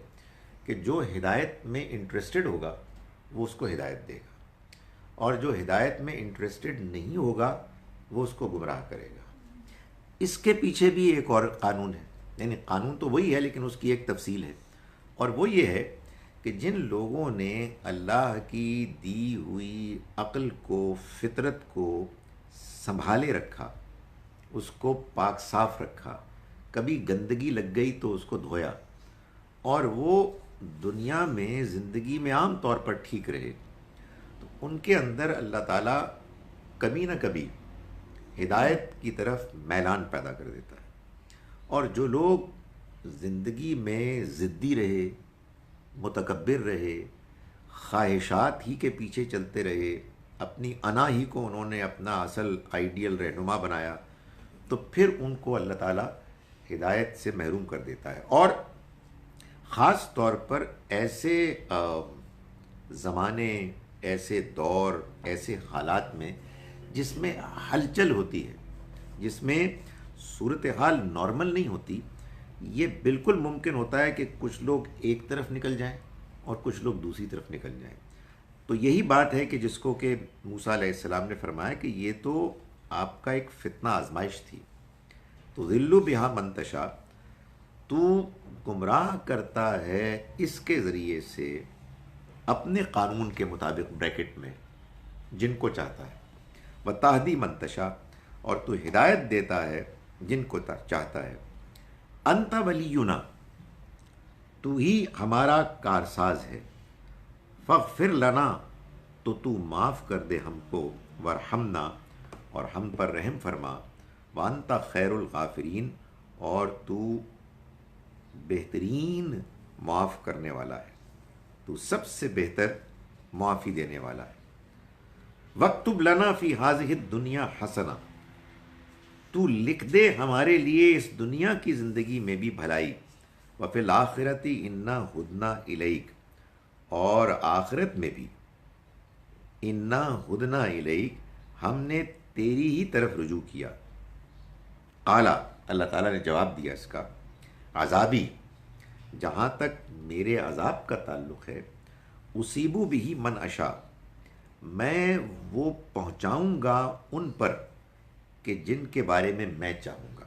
کہ جو ہدایت میں انٹرسٹڈ ہوگا وہ اس کو ہدایت دے گا, اور جو ہدایت میں انٹرسٹڈ نہیں ہوگا وہ اس کو گمراہ کرے گا. اس کے پیچھے بھی ایک اور قانون ہے, یعنی قانون تو وہی ہے لیکن اس کی ایک تفصیل ہے, اور وہ یہ ہے کہ جن لوگوں نے اللہ کی دی ہوئی عقل کو، فطرت کو سنبھالے رکھا، اس کو پاک صاف رکھا، کبھی گندگی لگ گئی تو اس کو دھویا، اور وہ دنیا میں زندگی میں عام طور پر ٹھیک رہے، تو ان کے اندر اللہ تعالیٰ کبھی نہ کبھی ہدایت کی طرف میلان پیدا کر دیتا ہے۔ اور جو لوگ زندگی میں ضدی رہے، متکبر رہے، خواہشات ہی کے پیچھے چلتے رہے، اپنی انا ہی کو انہوں نے اپنا اصل آئیڈیل رہنما بنایا، تو پھر ان کو اللہ تعالیٰ ہدایت سے محروم کر دیتا ہے۔ اور خاص طور پر ایسے زمانے، ایسے دور، ایسے حالات میں جس میں ہلچل ہوتی ہے، جس میں صورتحال نارمل نہیں ہوتی، یہ بالکل ممکن ہوتا ہے کہ کچھ لوگ ایک طرف نکل جائیں اور کچھ لوگ دوسری طرف نکل جائیں۔ تو یہی بات ہے کہ جس کو کہ موسیٰ علیہ السلام نے فرمایا کہ یہ تو آپ کا ایک فتنہ آزمائش تھی، تو ذلو بہا منتشا، تو گمراہ کرتا ہے اس کے ذریعے سے اپنے قانون کے مطابق، بریکٹ میں، جن کو چاہتا ہے، وتہدی منتشا، اور تو ہدایت دیتا ہے جن کو چاہتا ہے، انت ولینا، تو ہی ہمارا کارساز ہے، فاغفر لنا، تو معاف کر دے ہم کو، ورحمنا، اور ہم پر رحم فرما، وانت خیر الغافرین، اور تو بہترین معاف کرنے والا ہے، تو سب سے بہتر معافی دینے والا ہے۔ وَاکْتُبْ لَنَا فِي هَذِهِ الدُّنْيَا حَسَنَةً، تو لکھ دے ہمارے لیے اس دنیا کی زندگی میں بھی بھلائی، وَفِي الْآخِرَةِ إِنَّا هُدْنَا إِلَيْكَ، اور آخرت میں بھی، اِنَّا هُدْنَا إِلَيْكَ، ہم نے تیری ہی طرف رجوع کیا۔ قالا، اللہ تعالیٰ نے جواب دیا اس کا، عذابی، جہاں تک میرے عذاب کا تعلق ہے، اصیبو بہی من اشاء، میں وہ پہنچاؤں گا ان پر کہ جن کے بارے میں میں چاہوں گا،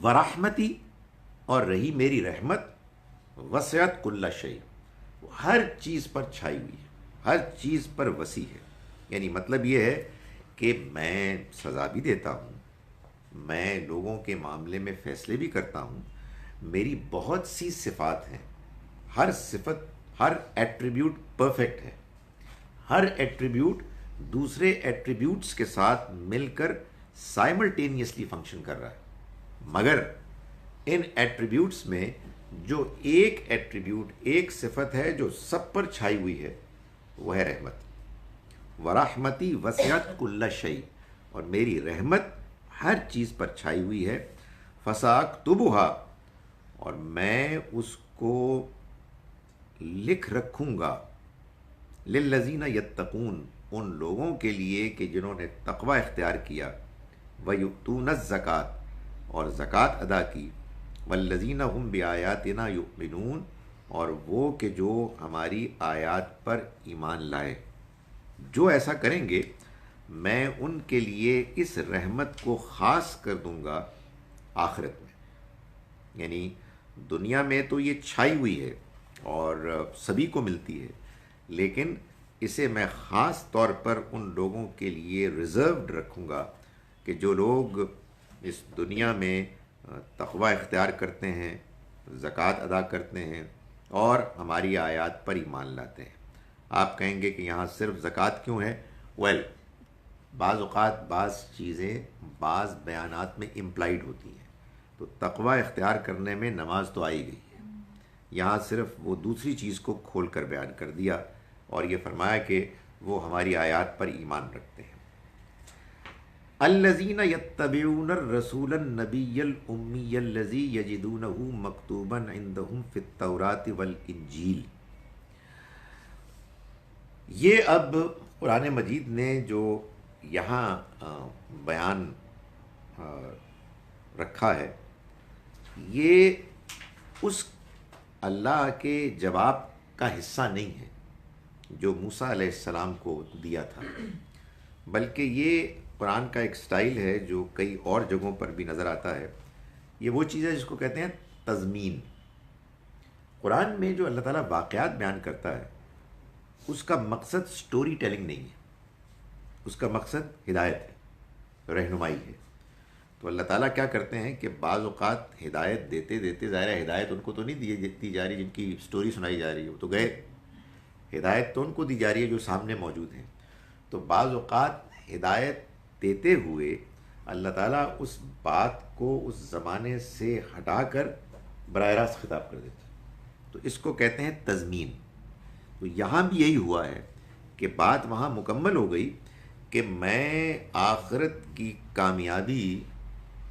ورحمتی، اور رہی میری رحمت، وسعت کل شیء، وہ ہر چیز پر چھائی ہوئی ہے، ہر چیز پر وسیع ہے۔ یعنی مطلب یہ ہے کہ میں سزا بھی دیتا ہوں، میں لوگوں کے معاملے میں فیصلے بھی کرتا ہوں، میری بہت سی صفات ہیں، ہر صفت، ہر ایٹریبیوٹ پرفیکٹ ہے، ہر ایٹریبیوٹ دوسرے ایٹریبیوٹس کے ساتھ مل کر سائملٹینیسلی فنکشن کر رہا ہے، مگر ان ایٹریبیوٹس میں جو ایک ایٹریبیوٹ، ایک صفت ہے جو سب پر چھائی ہوئی ہے، وہ ہے رحمت۔ ورحمتی وسعت کل شیء، اور میری رحمت ہر چیز پر چھائی ہوئی ہے، فساکتبھا، اور میں اس کو لکھ رکھوں گا، للذین یتقون، ان لوگوں کے لیے کہ جنہوں نے تقوی اختیار کیا، ویؤتون الزکوٰۃ، اور زکوٰۃ ادا کی، والذین هم بآیاتنا یؤمنون، اور وہ کہ جو ہماری آیات پر ایمان لائے۔ جو ایسا کریں گے میں ان کے لیے اس رحمت کو خاص کر دوں گا آخرت میں۔ یعنی دنیا میں تو یہ چھائی ہوئی ہے اور سبھی کو ملتی ہے، لیکن اسے میں خاص طور پر ان لوگوں کے لیے ریزروڈ رکھوں گا کہ جو لوگ اس دنیا میں تقوی اختیار کرتے ہیں، زکوٰۃ ادا کرتے ہیں اور ہماری آیات پر ایمان لاتے ہیں۔ آپ کہیں گے کہ یہاں صرف زکوٰۃ کیوں ہے؟ بعض اوقات بعض چیزیں بعض بیانات میں امپلائیڈ ہوتی ہیں، تو تقوی اختیار کرنے میں نماز تو آئی گئی ہے، یہاں صرف وہ دوسری چیز کو کھول کر بیان کر دیا اور یہ فرمایا کہ وہ ہماری آیات پر ایمان رکھتے ہیں۔ الذین یتبعون الرسول النبی الامی الذی یجدونہ مکتوبا عندہم فی التوراۃ والانجیل۔ یہ اب قرآن مجید نے جو یہاں بیان رکھا ہے، یہ اس اللہ کے جواب کا حصہ نہیں ہے جو موسیٰ علیہ السلام کو دیا تھا، بلکہ یہ قرآن کا ایک سٹائل ہے جو کئی اور جگہوں پر بھی نظر آتا ہے۔ یہ وہ چیز ہے جس کو کہتے ہیں تضمین۔ قرآن میں جو اللہ تعالیٰ واقعات بیان کرتا ہے اس کا مقصد سٹوری ٹیلنگ نہیں ہے، اس کا مقصد ہدایت ہے، رہنمائی ہے۔ تو اللہ تعالیٰ کیا کرتے ہیں کہ بعض اوقات ہدایت دیتے دیتے، ظاہر ہے ہدایت ان کو تو نہیں دی جا رہی جن کی سٹوری سنائی جا رہی ہے، وہ تو گئے، ہدایت تو ان کو دی جا رہی ہے جو سامنے موجود ہیں۔ تو بعض اوقات ہدایت دیتے ہوئے اللہ تعالیٰ اس بات کو اس زمانے سے ہٹا کر براہ راست خطاب کر دیتا ہے، تو اس کو کہتے ہیں تضمین۔ تو یہاں بھی یہی ہوا ہے کہ بات وہاں مکمل ہو گئی کہ میں آخرت کی کامیابی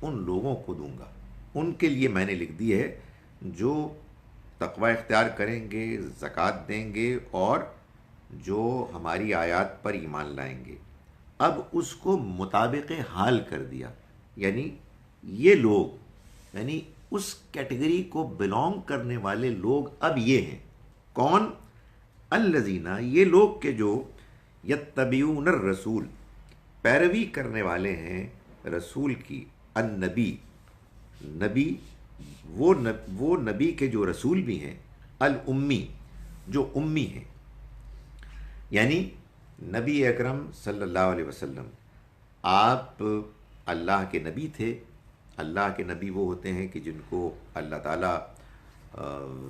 ان لوگوں کو دوں گا، ان کے لیے میں نے لکھ دی ہے جو تقوی اختیار کریں گے، زکوٰۃ دیں گے اور جو ہماری آیات پر ایمان لائیں گے۔ اب اس کو مطابق حال کر دیا، یعنی یہ لوگ، یعنی اس کیٹیگری کو بلونگ کرنے والے لوگ اب یہ ہیں۔ کون؟ الذین، یہ لوگ کہ جو یتبعون الرسول، پیروی کرنے والے ہیں رسول کی، النبی، نبی، وہ نبی کے جو رسول بھی ہیں، الامی، جو امی ہیں، یعنی نبی اکرم صلی اللہ علیہ وسلم آپ اللہ کے نبی تھے۔ اللہ کے نبی وہ ہوتے ہیں کہ جن کو اللہ تعالیٰ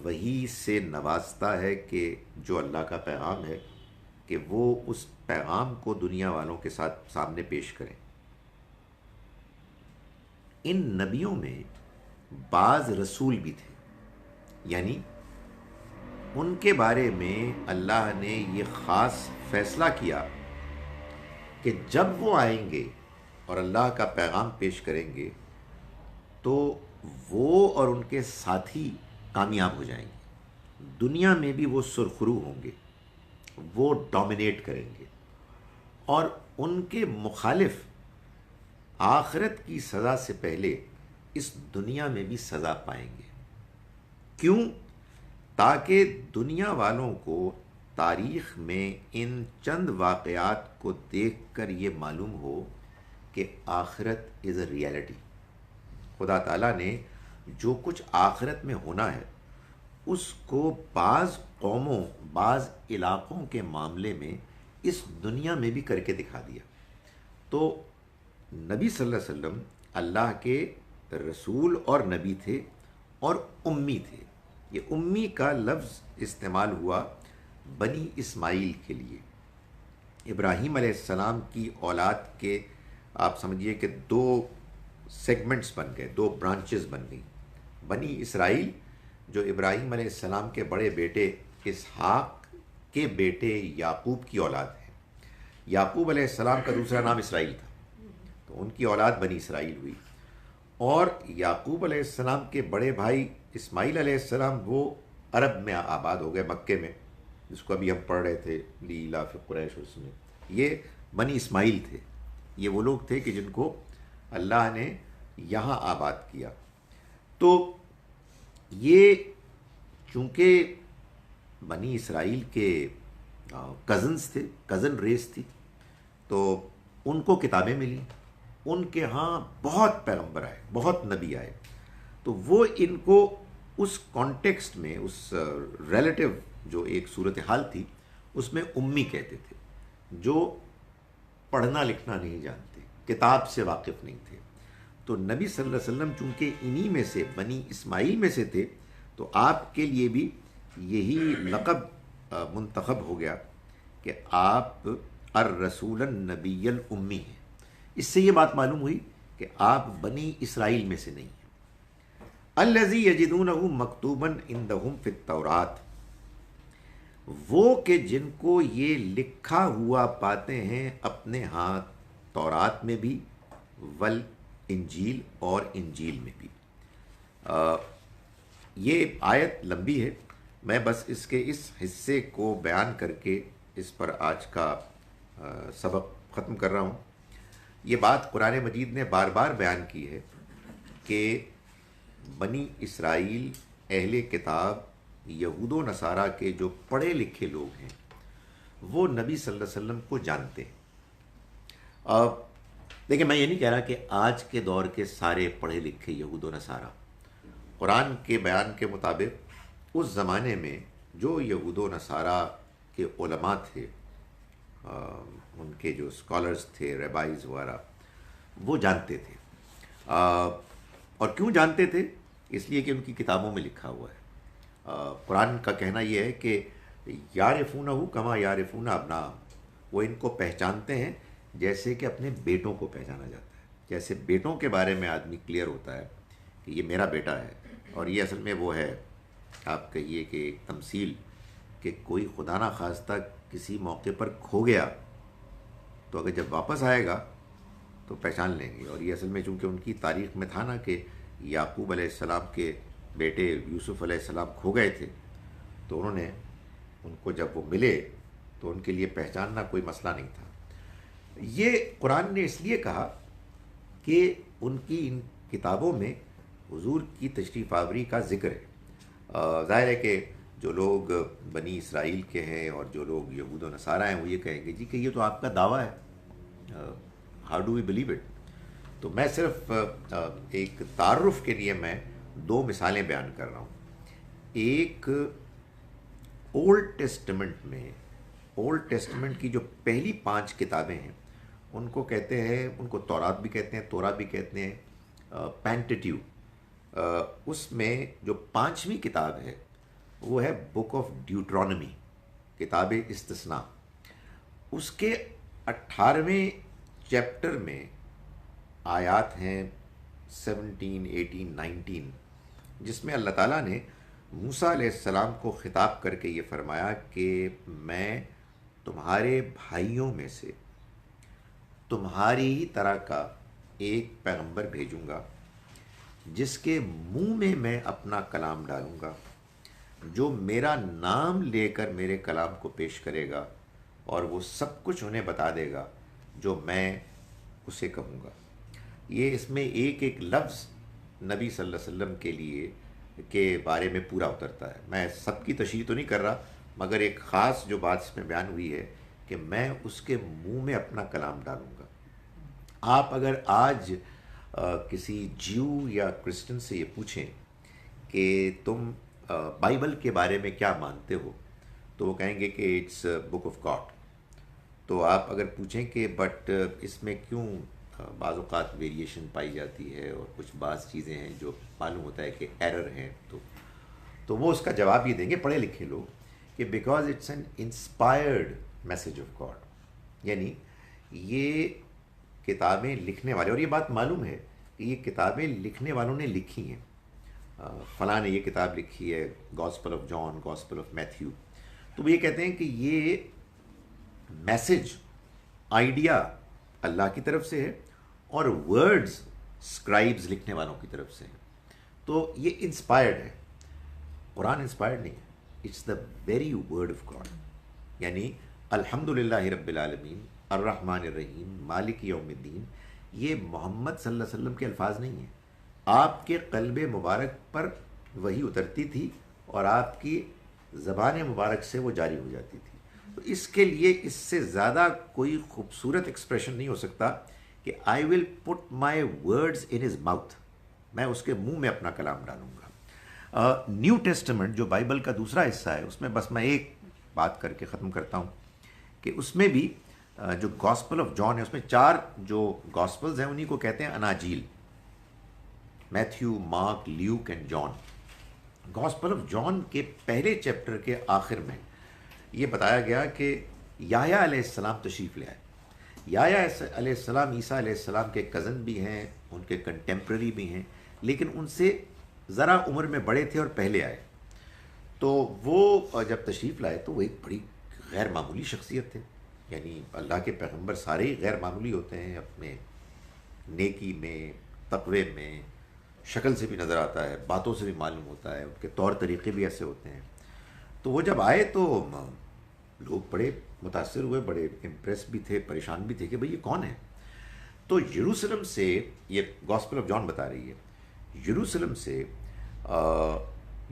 وحی سے نوازتا ہے کہ جو اللہ کا پیغام ہے کہ وہ اس پیغام کو دنیا والوں کے ساتھ سامنے پیش کریں۔ ان نبیوں میں بعض رسول بھی تھے، یعنی ان کے بارے میں اللہ نے یہ خاص فیصلہ کیا کہ جب وہ آئیں گے اور اللہ کا پیغام پیش کریں گے تو وہ اور ان کے ساتھی کامیاب ہو جائیں گے، دنیا میں بھی وہ سرخرو ہوں گے، وہ ڈومینیٹ کریں گے، اور ان کے مخالف آخرت کی سزا سے پہلے اس دنیا میں بھی سزا پائیں گے۔ کیوں؟ تاکہ دنیا والوں کو تاریخ میں ان چند واقعات کو دیکھ کر یہ معلوم ہو کہ آخرت از اے ریالٹی۔ خدا تعالیٰ نے جو کچھ آخرت میں ہونا ہے اس کو بعض قوموں، بعض علاقوں کے معاملے میں اس دنیا میں بھی کر کے دکھا دیا۔ تو نبی صلی اللہ علیہ وسلم اللہ کے رسول اور نبی تھے اور امی تھے۔ یہ امی کا لفظ استعمال ہوا بنی اسماعیل کے لیے۔ ابراہیم علیہ السلام کی اولاد کے آپ سمجھیے کہ دو سیگمنٹس بن گئے، دو برانچز بن گئیں۔ بنی اسرائیل جو ابراہیم علیہ السلام کے بڑے بیٹے اسحاق کے بیٹے یعقوب کی اولاد ہے۔ یعقوب علیہ السلام کا دوسرا نام اسرائیل تھا، تو ان کی اولاد بنی اسرائیل ہوئی۔ اور یعقوب علیہ السلام کے بڑے بھائی اسماعیل علیہ السلام وہ عرب میں آباد ہو گئے، مکے میں، جس کو ابھی ہم پڑھ رہے تھے لیلاف قریش، اس میں یہ بنی اسماعیل تھے۔ یہ وہ لوگ تھے کہ جن کو اللہ نے یہاں آباد کیا۔ تو یہ چونکہ بنی اسرائیل کے کزنز تھے، کزن ریس تھی، تو ان کو کتابیں ملی، ان کے ہاں بہت پیغمبر آئے، بہت نبی آئے، تو وہ ان کو اس کانٹیکسٹ میں، اس ریلیٹیو جو ایک صورتحال تھی اس میں امی کہتے تھے، جو پڑھنا لکھنا نہیں جانتے، کتاب سے واقف نہیں تھے۔ تو نبی صلی اللہ علیہ وسلم چونکہ انہی میں سے، بنی اسماعیل میں سے تھے، تو آپ کے لیے بھی یہی لقب منتخب ہو گیا کہ آپ الرسول النبی الامی ہیں۔ اس سے یہ بات معلوم ہوئی کہ آپ بنی اسرائیل میں سے نہیں ہیں۔ الذی یجدونہ مکتوبا عندہم فی التوراۃ، وہ کہ جن کو یہ لکھا ہوا پاتے ہیں اپنے ہاں تورات میں بھی، والانجیل، اور انجیل میں بھی۔ یہ آیت لمبی ہے، میں بس اس کے اس حصے کو بیان کر کے اس پر آج کا سبق ختم کر رہا ہوں۔ یہ بات قرآن مجید نے بار بار بیان کی ہے کہ بنی اسرائیل، اہل کتاب، یہود و نصارہ کے جو پڑھے لکھے لوگ ہیں وہ نبی صلی اللہ علیہ وسلم کو جانتے ہیں۔ دیکھیں، میں یہ نہیں کہہ رہا کہ آج کے دور کے سارے پڑھے لکھے یہود و نصارہ قرآن کے بیان کے مطابق اس زمانے میں جو یہود و نصارہ کے علماء تھے، ان کے جو اسکالرز تھے، ریبائز وغیرہ، وہ جانتے تھے. اور کیوں جانتے تھے؟ اس لیے کہ ان کی کتابوں میں لکھا ہوا ہے. قرآن کا کہنا یہ ہے کہ یعرفونہ کما یعرفون ابناءہم، وہ ان کو پہچانتے ہیں جیسے کہ اپنے بیٹوں کو پہچانا جاتا ہے. جیسے بیٹوں کے بارے میں آدمی کلیئر ہوتا ہے کہ یہ میرا بیٹا ہے، اور یہ اصل میں وہ ہے، آپ کہیے کہ ایک تمثیل، کہ کوئی خدا نہ خواستہ کسی موقع پر کھو گیا تو اگر جب واپس آئے گا تو پہچان لیں گے. اور یہ اصل میں چونکہ ان کی تاریخ میں تھا نا کہ یعقوب علیہ السلام کے بیٹے یوسف علیہ السلام کھو گئے تھے، تو انہوں نے ان کو جب وہ ملے تو ان کے لیے پہچاننا کوئی مسئلہ نہیں تھا. یہ قرآن نے اس لیے کہا کہ ان کی ان کتابوں میں حضور کی تشریف آوری کا ذکر ہے. ظاہر ہے کہ جو لوگ بنی اسرائیل کے ہیں اور جو لوگ یہود و نصارہ ہیں وہ یہ کہیں گے جی کہ یہ تو آپ کا دعویٰ ہے، how do we believe it. تو میں صرف ایک تعارف کے لیے میں 2 مثالیں بیان کر رہا ہوں. ایک اولڈ ٹیسٹمنٹ کی جو پہلی 5 کتابیں ہیں ان کو کہتے ہیں، ان کو تورات بھی کہتے ہیں، تورا بھی کہتے ہیں، پینٹیٹیوک. اس میں جو 5ویں کتاب ہے وہ ہے بک آف ڈیوٹرانومی، کتاب استثناء. اس کے 18ویں چیپٹر میں آیات ہیں 17، 18، 19، جس میں اللہ تعالیٰ نے موسیٰ علیہ السلام کو خطاب کر کے یہ فرمایا کہ میں تمہارے بھائیوں میں سے تمہاری ہی طرح کا ایک پیغمبر بھیجوں گا جس کے منہ میں میں اپنا کلام ڈالوں گا، جو میرا نام لے کر میرے کلام کو پیش کرے گا اور وہ سب کچھ انہیں بتا دے گا جو میں اسے کہوں گا. یہ اس میں ایک ایک لفظ نبی صلی اللہ علیہ وسلم کے لیے کے بارے میں پورا اترتا ہے. میں سب کی تشریح تو نہیں کر رہا، مگر ایک خاص جو بات اس میں بیان ہوئی ہے کہ میں اس کے منہ میں اپنا کلام ڈالوں گا. آپ اگر آج کسی جیو یا کرسچن سے یہ پوچھیں کہ تم بائبل کے بارے میں کیا مانتے ہو، تو وہ کہیں گے کہ اٹس بک آف گاڈ. تو آپ اگر پوچھیں کہ بٹ اس میں کیوں بعض اوقات ویریشن پائی جاتی ہے اور کچھ بعض چیزیں ہیں جو معلوم ہوتا ہے کہ ایرر ہیں، تو وہ اس کا جواب یہ دیں گے پڑھے لکھے لوگ کہ because it's an inspired message of God. یعنی یہ کتابیں لکھنے والے، اور یہ بات معلوم ہے کہ یہ کتابیں لکھنے والوں نے لکھی ہیں. فلاں نے یہ کتاب لکھی ہے، gospel of John, gospel of Matthew. تو وہ یہ کہتے ہیں کہ یہ میسج، آئیڈیا اللہ کی طرف سے ہے اور ورڈز اسکرائبز لکھنے والوں کی طرف سے ہیں. تو یہ انسپائرڈ ہے. قرآن انسپائرڈ نہیں ہے، it's the very word of God. یعنی الحمدللہ رب العالمین الرحمن الرحیم مالک یوم الدین، یہ محمد صلی اللہ علیہ وسلم کے الفاظ نہیں ہیں. آپ کے قلب مبارک پر وہی اترتی تھی اور آپ کی زبان مبارک سے وہ جاری ہو جاتی تھی. تو اس کے لیے اس سے زیادہ کوئی خوبصورت ایکسپریشن نہیں ہو سکتا کہ آئی ول پٹ مائی ورڈز ان ہز ماؤتھ، میں اس کے منہ میں اپنا کلام ڈالوں گا. نیو ٹیسٹمنٹ جو بائبل کا دوسرا حصہ ہے، اس میں بس میں ایک بات کر کے ختم کرتا ہوں کہ اس میں بھی جو گاسپل آف جان ہے، اس میں 4 جو گاسپلز ہیں انہی کو کہتے ہیں اناجیل، Matthew, Mark, Luke and John. Gospel of John کے پہلے چیپٹر کے آخر میں یہ بتایا گیا کہ یحییٰ علیہ السلام تشریف لے آئے. یحییٰ علیہ السلام عیسیٰ علیہ السلام کے کزن بھی ہیں، ان کے کنٹمپرری بھی ہیں، لیکن ان سے ذرا عمر میں بڑے تھے اور پہلے آئے. تو وہ جب تشریف لائے تو وہ ایک بڑی غیر معمولی شخصیت تھے. یعنی اللہ کے پیغمبر سارے ہی غیر معمولی ہوتے ہیں، اپنے نیکی میں، تقوی میں، شکل سے بھی نظر آتا ہے، باتوں سے بھی معلوم ہوتا ہے، ان کے طور طریقے بھی ایسے ہوتے ہیں. تو وہ جب آئے تو لوگ بڑے متاثر ہوئے، بڑے امپریس بھی تھے، پریشان بھی تھے کہ بھئی یہ کون ہے. تو یروشلم سے، یہ گاسپل آف جان بتا رہی ہے، یروشلم سے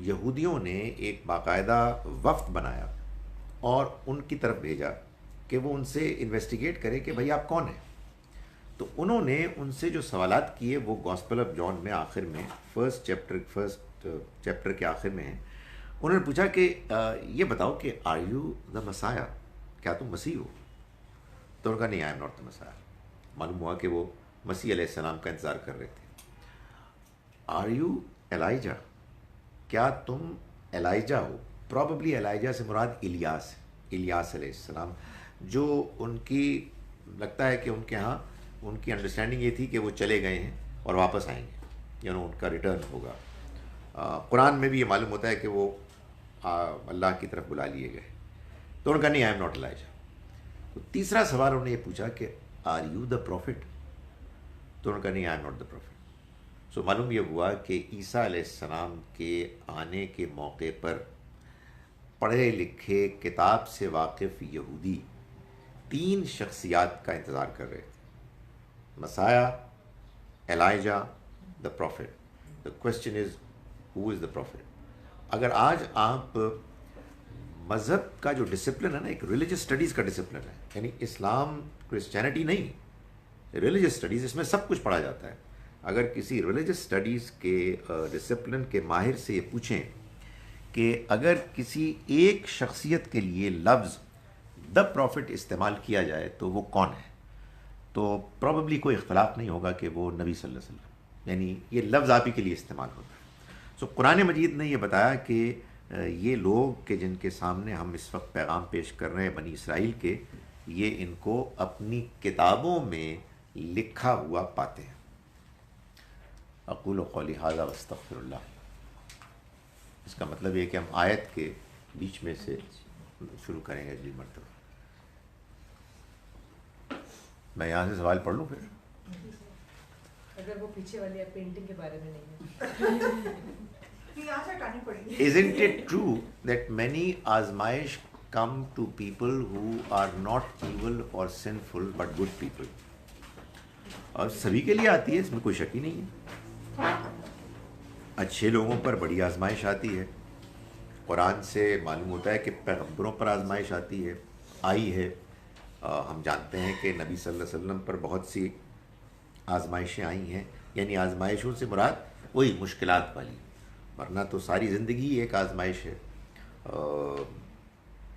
یہودیوں نے ایک باقاعدہ وفد بنایا اور ان کی طرف بھیجا کہ وہ ان سے انویسٹیگیٹ کرے کہ بھئی آپ کون ہیں. تو انہوں نے ان سے جو سوالات کیے وہ گاسپل آف جان میں آخر میں فرسٹ چیپٹر کے آخر میں ہیں. انہوں نے پوچھا کہ یہ بتاؤ کہ آر یو دا مسایا، کیا تم مسیح ہو؟ تو انہوں نے کہا نہیں، آئی ایم ناٹ دا مسایا. معلوم ہوا کہ وہ مسیح علیہ السلام کا انتظار کر رہے تھے. آر یو ایلائجا، کیا تم ایلائجا ہو؟ پراببلی ایلائجا سے مراد الیاس، الیاس علیہ السلام، جو ان کی لگتا ہے کہ ان کے ہاں ان کی انڈرسٹینڈنگ یہ تھی کہ وہ چلے گئے ہیں اور واپس آئیں گے، ان کا ریٹرن ہوگا. قرآن میں بھی یہ معلوم ہوتا ہے کہ وہ اللہ کی طرف بلا لیے گئے. تو انہوں نے کہا نہیں، آئی ایم ناٹ ایلائجا. تو تیسرا سوال انہوں نے یہ پوچھا کہ آر یو دا پروفٹ؟ تو انہوں نے کہا نہیں، I am not the prophet. So معلوم یہ ہوا کہ عیسیٰ علیہ السلام کے آنے کے موقع پر پڑھے لکھے کتاب سے واقف یہودی 3 شخصیات کا انتظار کر رہے تھے: Messiah, Elijah, the prophet. The question is who is the prophet. اگر آج آپ مذہب کا جو ڈسپلن ہے نا، ایک ریلیجس اسٹڈیز کا ڈسپلن ہے، یعنی اسلام کرسچینٹی نہیں، ریلیجس اسٹڈیز، اس میں سب کچھ پڑھا جاتا ہے. اگر کسی ریلیجس اسٹڈیز کے ڈسپلن کے ماہر سے یہ پوچھیں کہ اگر کسی ایک شخصیت کے لیے لفظ دا پروفٹ استعمال کیا جائے تو وہ کون ہے، تو پروبیبلی کوئی اختلاف نہیں ہوگا کہ وہ نبی صلی اللہ علیہ وسلم، یعنی یہ لفظ آپ ہی کے لیے استعمال ہوتا ہے. سو قرآن مجید نے یہ بتایا کہ یہ لوگ کہ جن کے سامنے ہم اس وقت پیغام پیش کر رہے ہیں، بنی اسرائیل کے، یہ ان کو اپنی کتابوں میں لکھا ہوا پاتے ہیں. اقول قولی ھذا واستغفر اللہ. اس کا مطلب یہ کہ ہم آیت کے بیچ میں سے شروع کریں گے اگلی مرتبہ. میں یہاں سے سوال پڑھ لوں پھر. اگر وہ پیچھے والی پینٹنگ کے بارے میں نہیں ہے. یہاں سے ہٹانی پڑے گی. Isn't it true that many آزمائش come to people who are not evil or sinful but good people؟ اور سبھی کے لیے آتی ہے، اس میں کوئی شک ہی نہیں ہے. اچھے لوگوں پر بڑی آزمائش آتی ہے. قرآن سے معلوم ہوتا ہے کہ پیغمبروں پر آزمائش آتی ہے، آئی ہے. ہم جانتے ہیں کہ نبی صلی اللہ علیہ وسلم پر بہت سی آزمائشیں آئی ہیں، یعنی آزمائشوں سے مراد وہی مشکلات والی، ورنہ تو ساری زندگی ایک آزمائش ہے.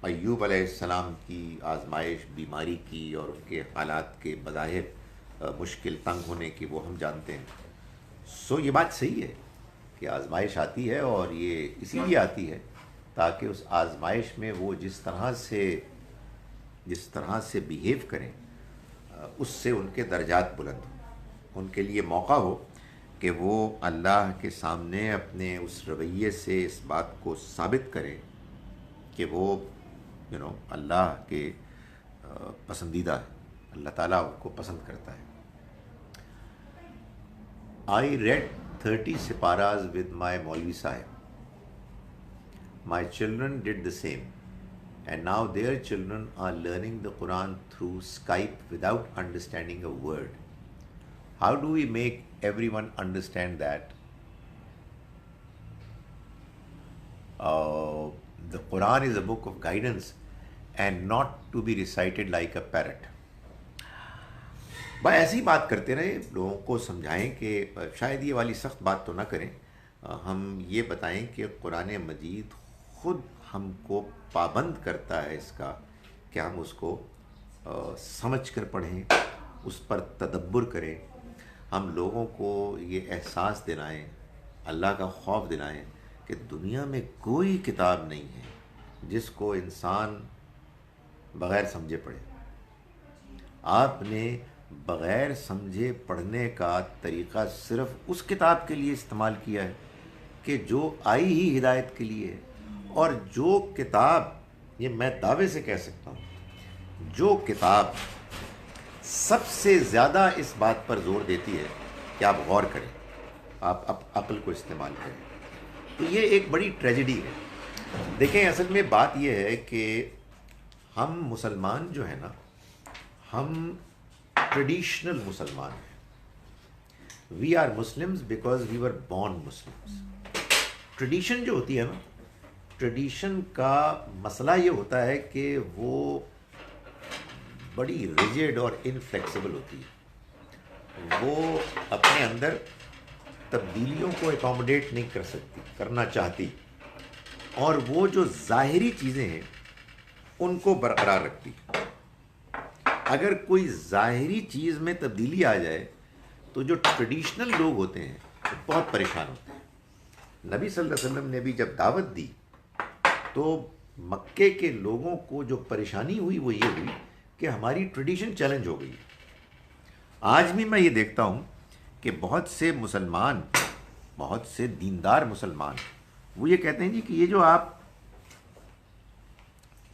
ایوب علیہ السلام کی آزمائش بیماری کی اور ان کے حالات کے بظاہر مشکل تنگ ہونے کی وہ ہم جانتے ہیں. سو یہ بات صحیح ہے کہ آزمائش آتی ہے، اور یہ اسی لیے آتی ہے تاکہ اس آزمائش میں وہ جس طرح سے بیہیو کریں اس سے ان کے درجات بلند ہوں، ان کے لیے موقع ہو کہ وہ اللہ کے سامنے اپنے اس رویے سے اس بات کو ثابت کریں کہ وہ اللہ کے پسندیدہ ہے، اللہ تعالیٰ ان کو پسند کرتا ہے. I read 30 siparas with my Maulvi Sahib. My children did the same, and now their children are learning the Quran through Skype without understanding a word. How do we make everyone understand that the Quran is a book of guidance and not to be recited like a parrot? بھائی ایسی بات کرتے رہے، لوگوں کو سمجھائیں کہ شاید یہ والی سخت بات تو نہ کریں. ہم یہ بتائیں کہ قرآن مجید خود ہم کو پابند کرتا ہے اس کا کہ ہم اس کو سمجھ کر پڑھیں، اس پر تدبر کریں. ہم لوگوں کو یہ احساس دلائیں، اللہ کا خوف دلائیں کہ دنیا میں کوئی کتاب نہیں ہے جس کو انسان بغیر سمجھے پڑھے. آپ نے بغیر سمجھے پڑھنے کا طریقہ صرف اس کتاب کے لیے استعمال کیا ہے کہ جو آئی ہی ہدایت کے لیے ہے، اور جو کتاب، یہ میں دعوے سے کہہ سکتا ہوں، جو کتاب سب سے زیادہ اس بات پر زور دیتی ہے کہ آپ غور کریں، آپ عقل کو استعمال کریں. تو یہ ایک بڑی ٹریجڈی ہے. دیکھیں اصل میں بات یہ ہے کہ ہم مسلمان جو ہیں نا، ہم ٹریڈیشنل مسلمان ہیں. We are Muslims because we were born Muslims. Tradition جو ہوتی ہے نا، ٹریڈیشن کا مسئلہ یہ ہوتا ہے کہ وہ بڑی ریجڈ اور انفلیکسیبل ہوتی ہے. وہ اپنے اندر تبدیلیوں کو اکوموڈیٹ نہیں کر سکتی، کرنا چاہتی. اور وہ جو ظاہری چیزیں ہیں ان کو برقرار رکھتی. اگر کوئی ظاہری چیز میں تبدیلی آ جائے تو جو ٹریڈیشنل لوگ ہوتے ہیں وہ بہت پریشان ہوتے ہیں. نبی صلی اللہ علیہ وسلم نے بھی جب دعوت دی تو مکے کے لوگوں کو جو پریشانی ہوئی وہ یہ ہوئی کہ ہماری ٹریڈیشن چیلنج ہو گئی. آج بھی میں یہ دیکھتا ہوں کہ بہت سے مسلمان، بہت سے دیندار مسلمان وہ یہ کہتے ہیں جی کہ یہ جو آپ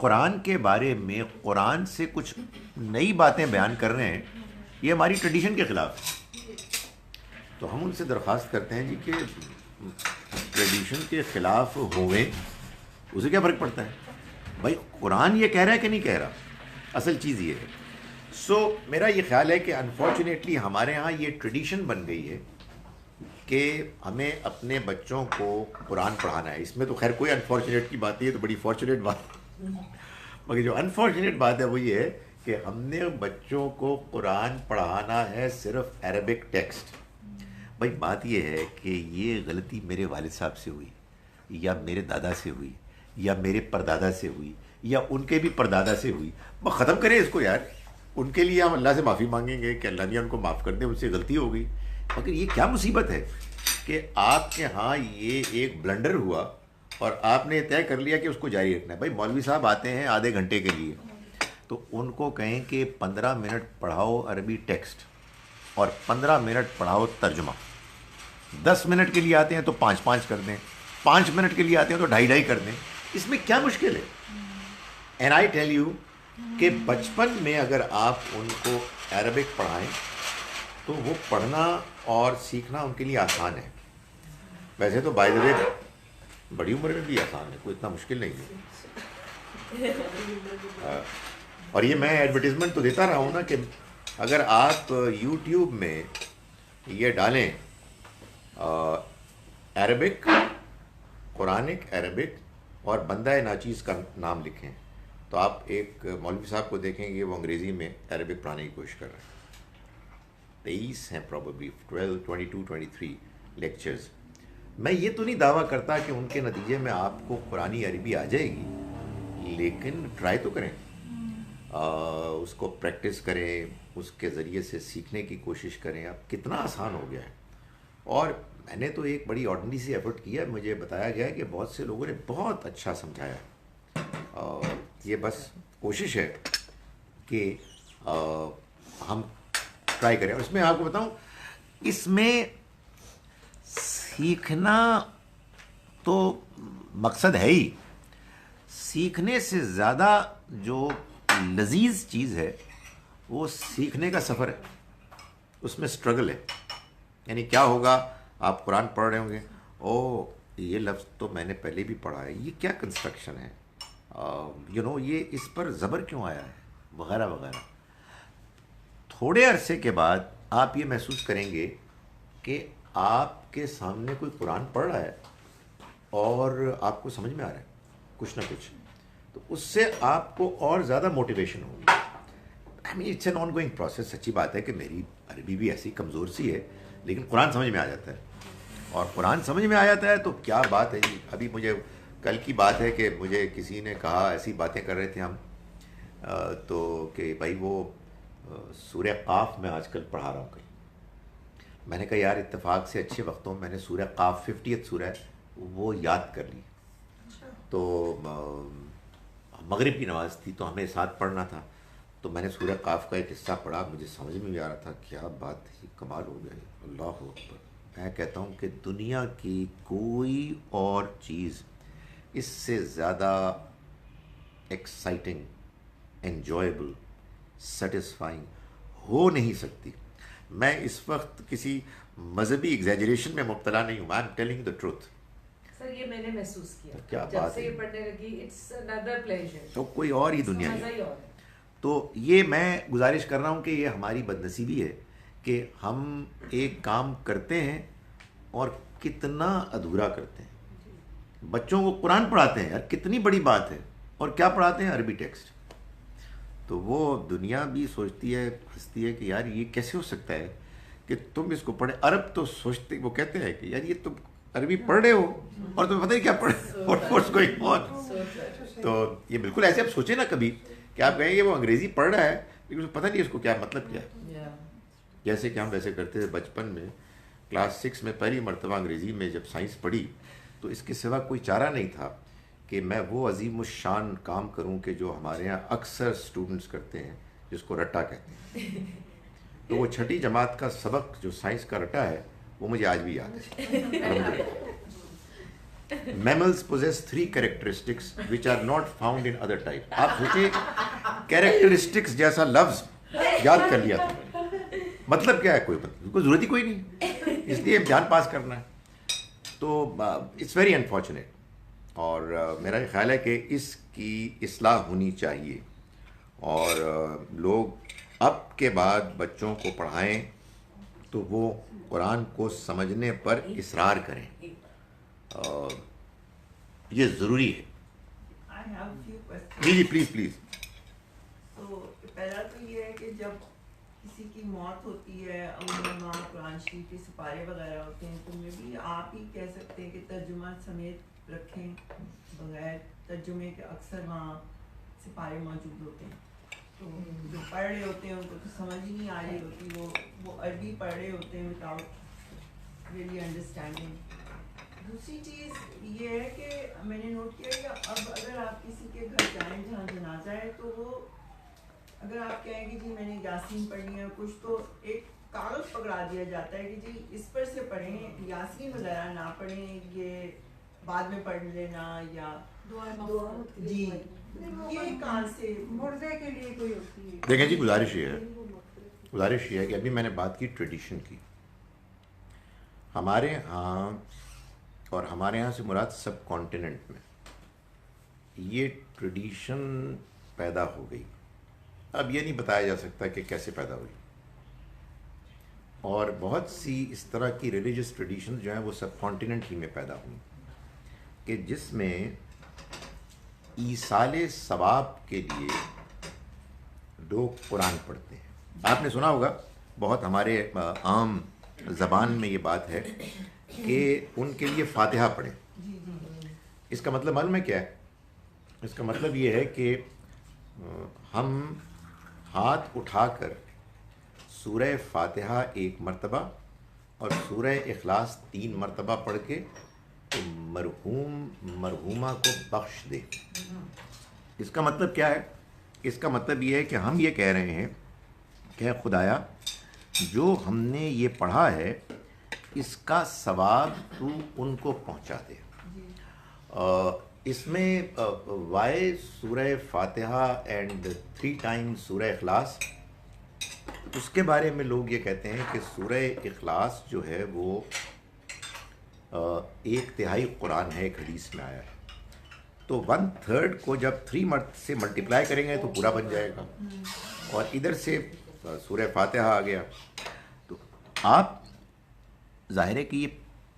قرآن کے بارے میں قرآن سے کچھ نئی باتیں بیان کر رہے ہیں یہ ہماری ٹریڈیشن کے خلاف ہے. تو ہم ان سے درخواست کرتے ہیں جی کہ ٹریڈیشن کے خلاف ہوئے اسے کیا فرق پڑتا ہے بھائی، قرآن یہ کہہ رہا ہے کہ نہیں کہہ رہا، اصل چیز یہ ہے. سو میرا یہ خیال ہے کہ انفارچونیٹلی ہمارے ہاں یہ ٹریڈیشن بن گئی ہے کہ ہمیں اپنے بچوں کو قرآن پڑھانا ہے. اس میں تو خیر کوئی انفارچونیٹ کی بات نہیں ہے، تو بڑی فارچونیٹ بات. مگر جو انفارچونیٹ بات ہے وہ یہ ہے کہ ہم نے بچوں کو قرآن پڑھانا ہے صرف عربک ٹیکسٹ. بھائی بات یہ ہے کہ یہ غلطی میرے والد صاحب سے ہوئی یا میرے دادا سے ہوئی یا میرے پردادا سے ہوئی یا ان کے بھی پردادا سے ہوئی. ختم کریں اس کو یار. ان کے لیے ہم اللہ سے معافی مانگیں گے کہ اللہ نے ان کو معاف کر دے، ان سے غلطی ہو گئی. مگر یہ کیا مصیبت ہے کہ آپ کے ہاں یہ ایک بلنڈر ہوا اور آپ نے طے کر لیا کہ اس کو جاری رکھنا ہے. بھائی مولوی صاحب آتے ہیں آدھے گھنٹے کے لیے تو ان کو کہیں کہ 15 منٹ پڑھاؤ عربی ٹیکسٹ اور 15 منٹ پڑھاؤ ترجمہ. 10 منٹ کے لیے آتے ہیں تو 5 کر دیں، 5 منٹ کے لیے آتے ہیں تو 2.5 کر دیں. اس میں کیا مشکل ہے؟ اینڈ آئی ٹیل یو کہ بچپن میں اگر آپ ان کو عربک پڑھائیں تو وہ پڑھنا اور سیکھنا ان کے لیے آسان ہے. ویسے تو بائی دا وے بڑی عمر میں بھی آسان ہے، کوئی اتنا مشکل نہیں ہے. اور یہ میں ایڈورٹیزمنٹ تو دیتا رہا ہوں نا کہ اگر آپ یوٹیوب میں یہ ڈالیں عربک، قرآنک عربک اور بندہ ناچیز کا نام لکھیں تو آپ ایک مولوی صاحب کو دیکھیں گے وہ انگریزی میں عربک پڑھانے کی کوشش کر رہے ہیں. 23 ہیں پروبیبلی 22 23 لیکچرز. میں یہ تو نہیں دعویٰ کرتا کہ ان کے نتیجے میں آپ کو قرآنی عربی آ جائے گی، لیکن ٹرائی تو کریں، اس کو پریکٹس کریں، اس کے ذریعے سے سیکھنے کی کوشش کریں. اب کتنا آسان ہو گیا ہے. اور میں نے تو ایک بڑی آرڈنری سی ایفرٹ کیا، مجھے بتایا گیا ہے کہ بہت سے لوگوں نے بہت اچھا سمجھایا. یہ بس کوشش ہے کہ ہم ٹرائی کریں. اور اس میں آپ کو بتاؤں، اس میں سیکھنا تو مقصد ہے ہی، سیکھنے سے زیادہ جو لذیذ چیز ہے وہ سیکھنے کا سفر ہے. اس میں اسٹرگل ہے. یعنی کیا ہوگا، آپ قرآن پڑھ رہے ہوں گے، او یہ لفظ تو میں نے پہلے بھی پڑھا ہے، یہ کیا کنسٹرکشن ہے، یہ اس پر زبر کیوں آیا ہے، وغیرہ وغیرہ. تھوڑے عرصے کے بعد آپ یہ محسوس کریں گے کہ آپ کے سامنے کوئی قرآن پڑھ رہا ہے اور آپ کو سمجھ میں آ رہا ہے کچھ نہ کچھ، تو اس سے آپ کو اور زیادہ موٹیویشن ہوگی. I mean it's an ongoing process. سچی بات ہے کہ میری عربی بھی ایسی کمزور سی ہے، لیکن قرآن سمجھ میں آ جاتا ہے. اور قرآن سمجھ میں آ جاتا ہے تو کیا بات ہے جی. ابھی مجھے کل کی بات ہے کہ مجھے کسی نے کہا، ایسی باتیں کر رہے تھے ہم تو کہ بھائی وہ سورہ قاف میں آج کل پڑھا رہا ہوں کہیں. میں نے کہا یار اتفاق سے اچھے وقتوں میں نے سورہ قاف 50th سورہ ہے وہ یاد کر لی. تو مغرب کی نماز تھی تو ہمیں ساتھ پڑھنا تھا، تو میں نے سورہ قاف کا ایک حصہ پڑھا، مجھے سمجھ میں بھی آ رہا تھا. کیا بات ہے، کمال ہو گیا. اللہ اکبر. میں کہتا ہوں کہ دنیا کی کوئی اور چیز اس سے زیادہ ایکسائٹنگ، انجوائبل، سیٹسفائنگ ہو نہیں سکتی. میں اس وقت کسی مذہبی ایگزیجریشن میں مبتلا نہیں ہوں. I am telling the truth. Sir یہ میں نے محسوس کیا کیا جب بات سے ہے. یہ پڑھنے لگی، اٹس another pleasure. تو کوئی اور ہی دنیا مزہ ہے. ہی اور ہے. تو یہ میں گزارش کر رہا ہوں کہ یہ ہماری بدنصیبی ہے کہ ہم ایک کام کرتے ہیں اور کتنا ادھورا کرتے ہیں. بچوں کو قرآن پڑھاتے ہیں، یار کتنی بڑی بات ہے، اور کیا پڑھاتے ہیں، عربی ٹیکسٹ. تو وہ دنیا بھی سوچتی ہے، ہنستی ہے کہ یار یہ کیسے ہو سکتا ہے کہ تم اس کو پڑھے. عرب تو سوچتے، وہ کہتے ہیں کہ یار یہ تم عربی پڑھ رہے ہو اور تمہیں پتہ ہی کیا پڑھ what's going on. تو یہ بالکل ایسے آپ سوچیں نا کبھی کہ آپ کہیں گے وہ انگریزی پڑھ رہا ہے لیکن پتہ نہیں اس کو کیا مطلب کیا ہے. جیسے کہ ہم ویسے کرتے تھے بچپن میں کلاس 6 میں پہلی مرتبہ انگریزی میں جب سائنس پڑھی تو اس کے سوا کوئی چارہ نہیں تھا کہ میں وہ عظیم الشان کام کروں کہ جو ہمارے ہاں اکثر اسٹوڈنٹس کرتے ہیں جس کو رٹا کہتے ہیں. تو وہ چھٹی جماعت کا سبق جو سائنس کا رٹا ہے وہ مجھے آج بھی یاد ہے. Mammals possess 3 characteristics which are not found in other type. آپ سوچیں characteristics جیسا لفظ یاد کر لیا تھا, مطلب کیا ہے کوئی ضرورت ہی کوئی نہیں, اس لیے امتحان پاس کرنا ہے. تو اٹس ویری انفارچونیٹ, اور میرا یہ خیال ہے کہ اس کی اصلاح ہونی چاہیے اور لوگ اب کے بعد بچوں کو پڑھائیں تو وہ قرآن کو سمجھنے پر اصرار کریں, یہ ضروری ہے. I have a few questions. جی پلیز پلیز. تو پہلا تو یہ ہے کہ جب کسی کی موت ہوتی ہے عموماً قرآن شریف کے سپارے وغیرہ ہوتے ہیں تو میں بھی آپ ہی کہہ سکتے ہیں کہ ترجمہ سمیت رکھیں, بغیر ترجمے کے اکثر وہاں سپارے موجود ہوتے ہیں. تو جو پڑھ رہے ہوتے ہیں ان کو تو سمجھ ہی نہیں آ رہی ہوتی, وہ عربی پڑھ رہے ہوتے ہیں وداؤٹ ریئلی انڈرسٹینڈنگ. دوسری چیز یہ ہے کہ میں نے نوٹ کیا کہ اب اگر آپ کسی کے گھر جائیں جہاں جنازہ ہے تو وہ اگر آپ کہیں کہ جی میں نے یاسین پڑھنی ہے کچھ, تو ایک کاغذ پکڑا دیا جاتا ہے کہ جی اس پر سے پڑھیں, یاسین وغیرہ نہ پڑھیں, یہ بعد میں پڑھ لینا, یا جی یہ کہاں سے مردے کے لیے کوئی ہوتی ہے. دیکھیں جی گزارش یہ ہے کہ ابھی میں نے بات کی ٹریڈیشن کی. ہمارے ہاں اور ہمارے یہاں سے مراد سب کانٹیننٹ میں یہ ٹریڈیشن پیدا ہو گئی. اب یہ نہیں بتایا جا سکتا کہ کیسے پیدا ہوئی, اور بہت سی اس طرح کی ریلیجس ٹریڈیشن جو ہیں وہ سب کانٹیننٹ ہی میں پیدا ہوئی کہ جس میں ایصال ثواب کے لیے لوگ قرآن پڑھتے ہیں. آپ نے سنا ہوگا بہت ہمارے عام زبان میں یہ بات ہے کہ ان کے لیے فاتحہ پڑھیں. اس کا مطلب معلوم ہے کیا ہے؟ اس کا مطلب یہ ہے کہ ہم ہاتھ اٹھا کر سورہ فاتحہ 1 مرتبہ اور سورہ اخلاص 3 مرتبہ پڑھ کے مرحومہ کو بخش دیں. اس کا مطلب کیا ہے؟ اس کا مطلب یہ ہے کہ ہم یہ کہہ رہے ہیں کہ خدایا جو ہم نے یہ پڑھا ہے اس کا ثواب تو ان کو پہنچا دے. اس میں وائے سورہ فاتحہ اینڈ 3 times سورہ اخلاص, اس کے بارے میں لوگ یہ کہتے ہیں کہ سورہ اخلاص جو ہے وہ 1/3 قرآن ہے, ایک حدیث میں آیا ہے. تو 1/3 کو جب 3 سے ملٹیپلائی کریں گے تو پورا بن جائے گا, اور ادھر سے سورہ فاتحہ آ گیا. تو آپ ظاہر ہے کہ یہ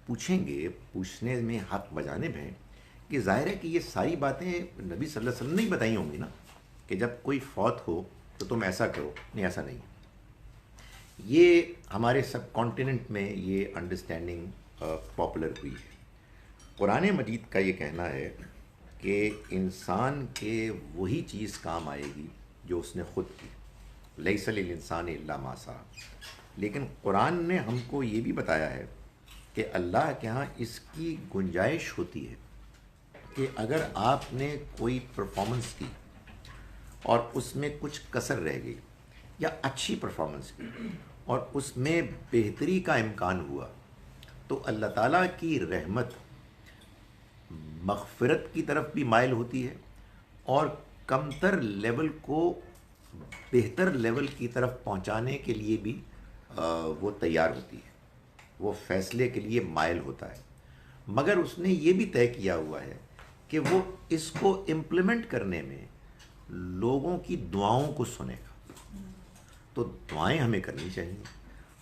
پوچھیں گے, پوچھنے میں حق بجانب ہیں کہ ظاہر ہے کہ یہ ساری باتیں نبی صلی اللہ علیہ وسلم نے ہی بتائی ہوں گی نا, کہ جب کوئی فوت ہو تو تم ایسا کرو. نہیں, ایسا نہیں. یہ ہمارے سب کانٹیننٹ میں یہ انڈرسٹینڈنگ پاپولر ہوئی ہے. قرآن مجید کا یہ کہنا ہے کہ انسان کے وہی چیز کام آئے گی جو اس نے خود کی, لیس للانسان الا ما سعی. لیکن قرآن نے ہم کو یہ بھی بتایا ہے کہ اللہ کے ہاں اس کی گنجائش ہوتی ہے کہ اگر آپ نے کوئی پرفارمنس کی اور اس میں کچھ کسر رہ گئی, یا اچھی پرفارمنس کی اور اس میں بہتری کا امکان ہوا, تو اللہ تعالیٰ کی رحمت مغفرت کی طرف بھی مائل ہوتی ہے اور کمتر لیول کو بہتر لیول کی طرف پہنچانے کے لیے بھی وہ تیار ہوتی ہے, وہ فیصلے کے لیے مائل ہوتا ہے. مگر اس نے یہ بھی طے کیا ہوا ہے کہ وہ اس کو امپلیمنٹ کرنے میں لوگوں کی دعاؤں کو سنے گا. تو دعائیں ہمیں کرنی چاہیے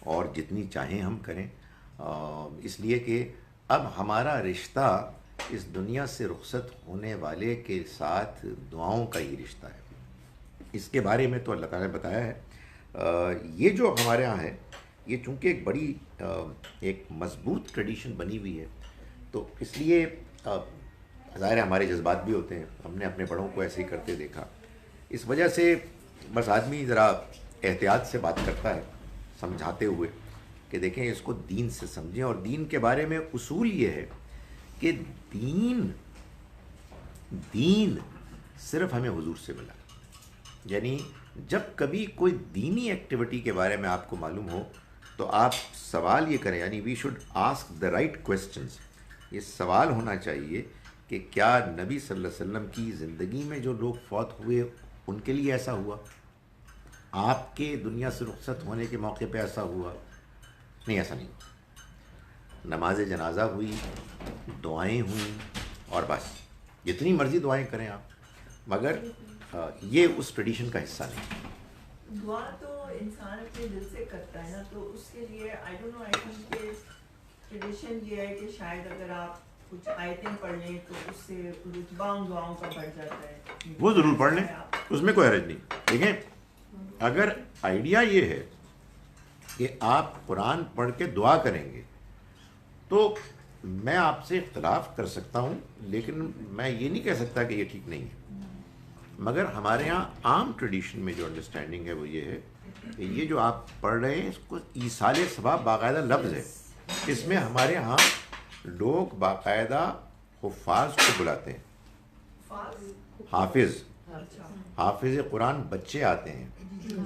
اور جتنی چاہیں ہم کریں, اس لیے کہ اب ہمارا رشتہ اس دنیا سے رخصت ہونے والے کے ساتھ دعاؤں کا ہی رشتہ ہے. اس کے بارے میں تو اللہ تعالیٰ نے بتایا ہے. یہ جو ہمارے ہاں ہے یہ چونکہ ایک بڑی ایک مضبوط ٹریڈیشن بنی ہوئی ہے, تو اس لیے ظاہر ہے ہمارے جذبات بھی ہوتے ہیں، ہم نے اپنے بڑوں کو ایسے ہی کرتے دیکھا، اس وجہ سے بس آدمی ذرا احتیاط سے بات کرتا ہے، سمجھاتے ہوئے کہ دیکھیں اس کو دین سے سمجھیں. اور دین کے بارے میں اصول یہ ہے کہ دین صرف ہمیں حضور سے ملا. یعنی جب کبھی کوئی دینی ایکٹیویٹی کے بارے میں آپ کو معلوم ہو تو آپ سوال یہ کریں، یعنی we should ask the right questions. یہ سوال ہونا چاہیے کہ کیا نبی صلی اللہ علیہ وسلم کی زندگی میں جو لوگ فوت ہوئے ان کے لیے ایسا ہوا؟ آپ کے دنیا سے رخصت ہونے کے موقع پہ ایسا ہوا؟ نہیں، ایسا نہیں. نماز جنازہ ہوئی، دعائیں ہوئیں، اور بس جتنی مرضی دعائیں کریں آپ، مگر یہ اس ٹریڈیشن کا حصہ نہیں. دعا تو انسان اپنے دل سے کرتا ہے نا، تو اس کے لیے I don't know, I think کہ ٹریڈیشن یہ ہے کہ شاید اگر آپ کچھ آیتیں پڑھ لیں تو اس سے رتبہ ان دعاؤں کا بڑھ جاتا ہے. وہ ضرور پڑھ لیں، اس میں کوئی حرج نہیں. دیکھیں، اگر آئیڈیا یہ ہے کہ آپ قرآن پڑھ کے دعا کریں گے تو میں آپ سے اختلاف کر سکتا ہوں، لیکن میں یہ نہیں کہہ سکتا کہ یہ ٹھیک نہیں ہے. مگر ہمارے ہاں عام ٹریڈیشن میں جو انڈرسٹینڈنگ ہے وہ یہ ہے کہ یہ جو آپ پڑھ رہے ہیں اس کو ایصال ثواب باقاعدہ لفظ ہے. اس میں ہمارے ہاں لوگ باقاعدہ حفاظ کو بلاتے ہیں. حافظ قرآن بچے آتے ہیں،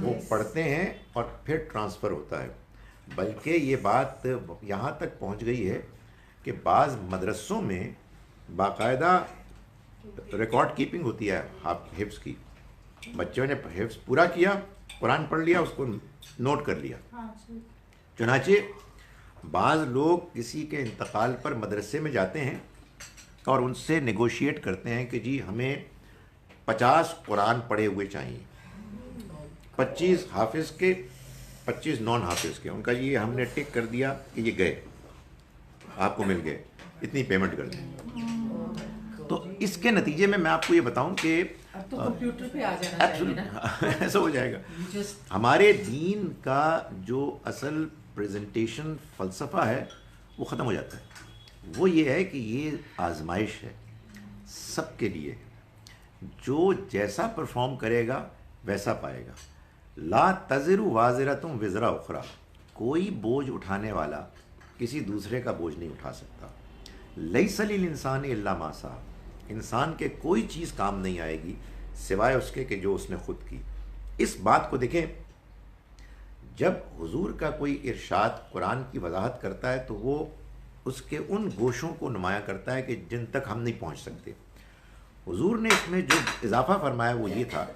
وہ پڑھتے ہیں اور پھر ٹرانسفر ہوتا ہے. بلکہ یہ بات یہاں تک پہنچ گئی ہے کہ بعض مدرسوں میں باقاعدہ ریکارڈ کیپنگ ہوتی ہے حفظ کی. بچوں نے حفظ پورا کیا، قرآن پڑھ لیا، اس کو نوٹ کر لیا. چنانچہ بعض لوگ کسی کے انتقال پر مدرسے میں جاتے ہیں اور ان سے نیگوشیٹ کرتے ہیں کہ جی ہمیں 50 قرآن پڑھے ہوئے چاہیے، 25 حافظ کے، 25 نان حافظ کے. ان کا یہ ہم نے ٹک کر دیا کہ یہ گئے، آپ کو مل گئے، اتنی پیمنٹ کر دیں. تو اس کے نتیجے میں آپ کو یہ بتاؤں کہ اب تو کمپیوٹر پہ آ جانا چاہیے نا، ایسا ہو جائے گا. ہمارے دین کا جو اصل پریزنٹیشن فلسفہ ہے وہ ختم ہو جاتا ہے. وہ یہ ہے کہ یہ آزمائش ہے سب کے لیے، جو جیسا پرفارم کرے گا ویسا پائے گا. لا تزر وازرۃ وزر اخری، کوئی بوجھ اٹھانے والا کسی دوسرے کا بوجھ نہیں اٹھا سکتا. لیس للانسان الا ما سعی، انسان کے کوئی چیز کام نہیں آئے گی سوائے اس کے کہ جو اس نے خود کی. اس بات کو دیکھیں، جب حضور کا کوئی ارشاد قرآن کی وضاحت کرتا ہے تو وہ اس کے ان گوشوں کو نمایاں کرتا ہے کہ جن تک ہم نہیں پہنچ سکتے. حضور نے اس میں جو اضافہ فرمایا وہ یہ تھا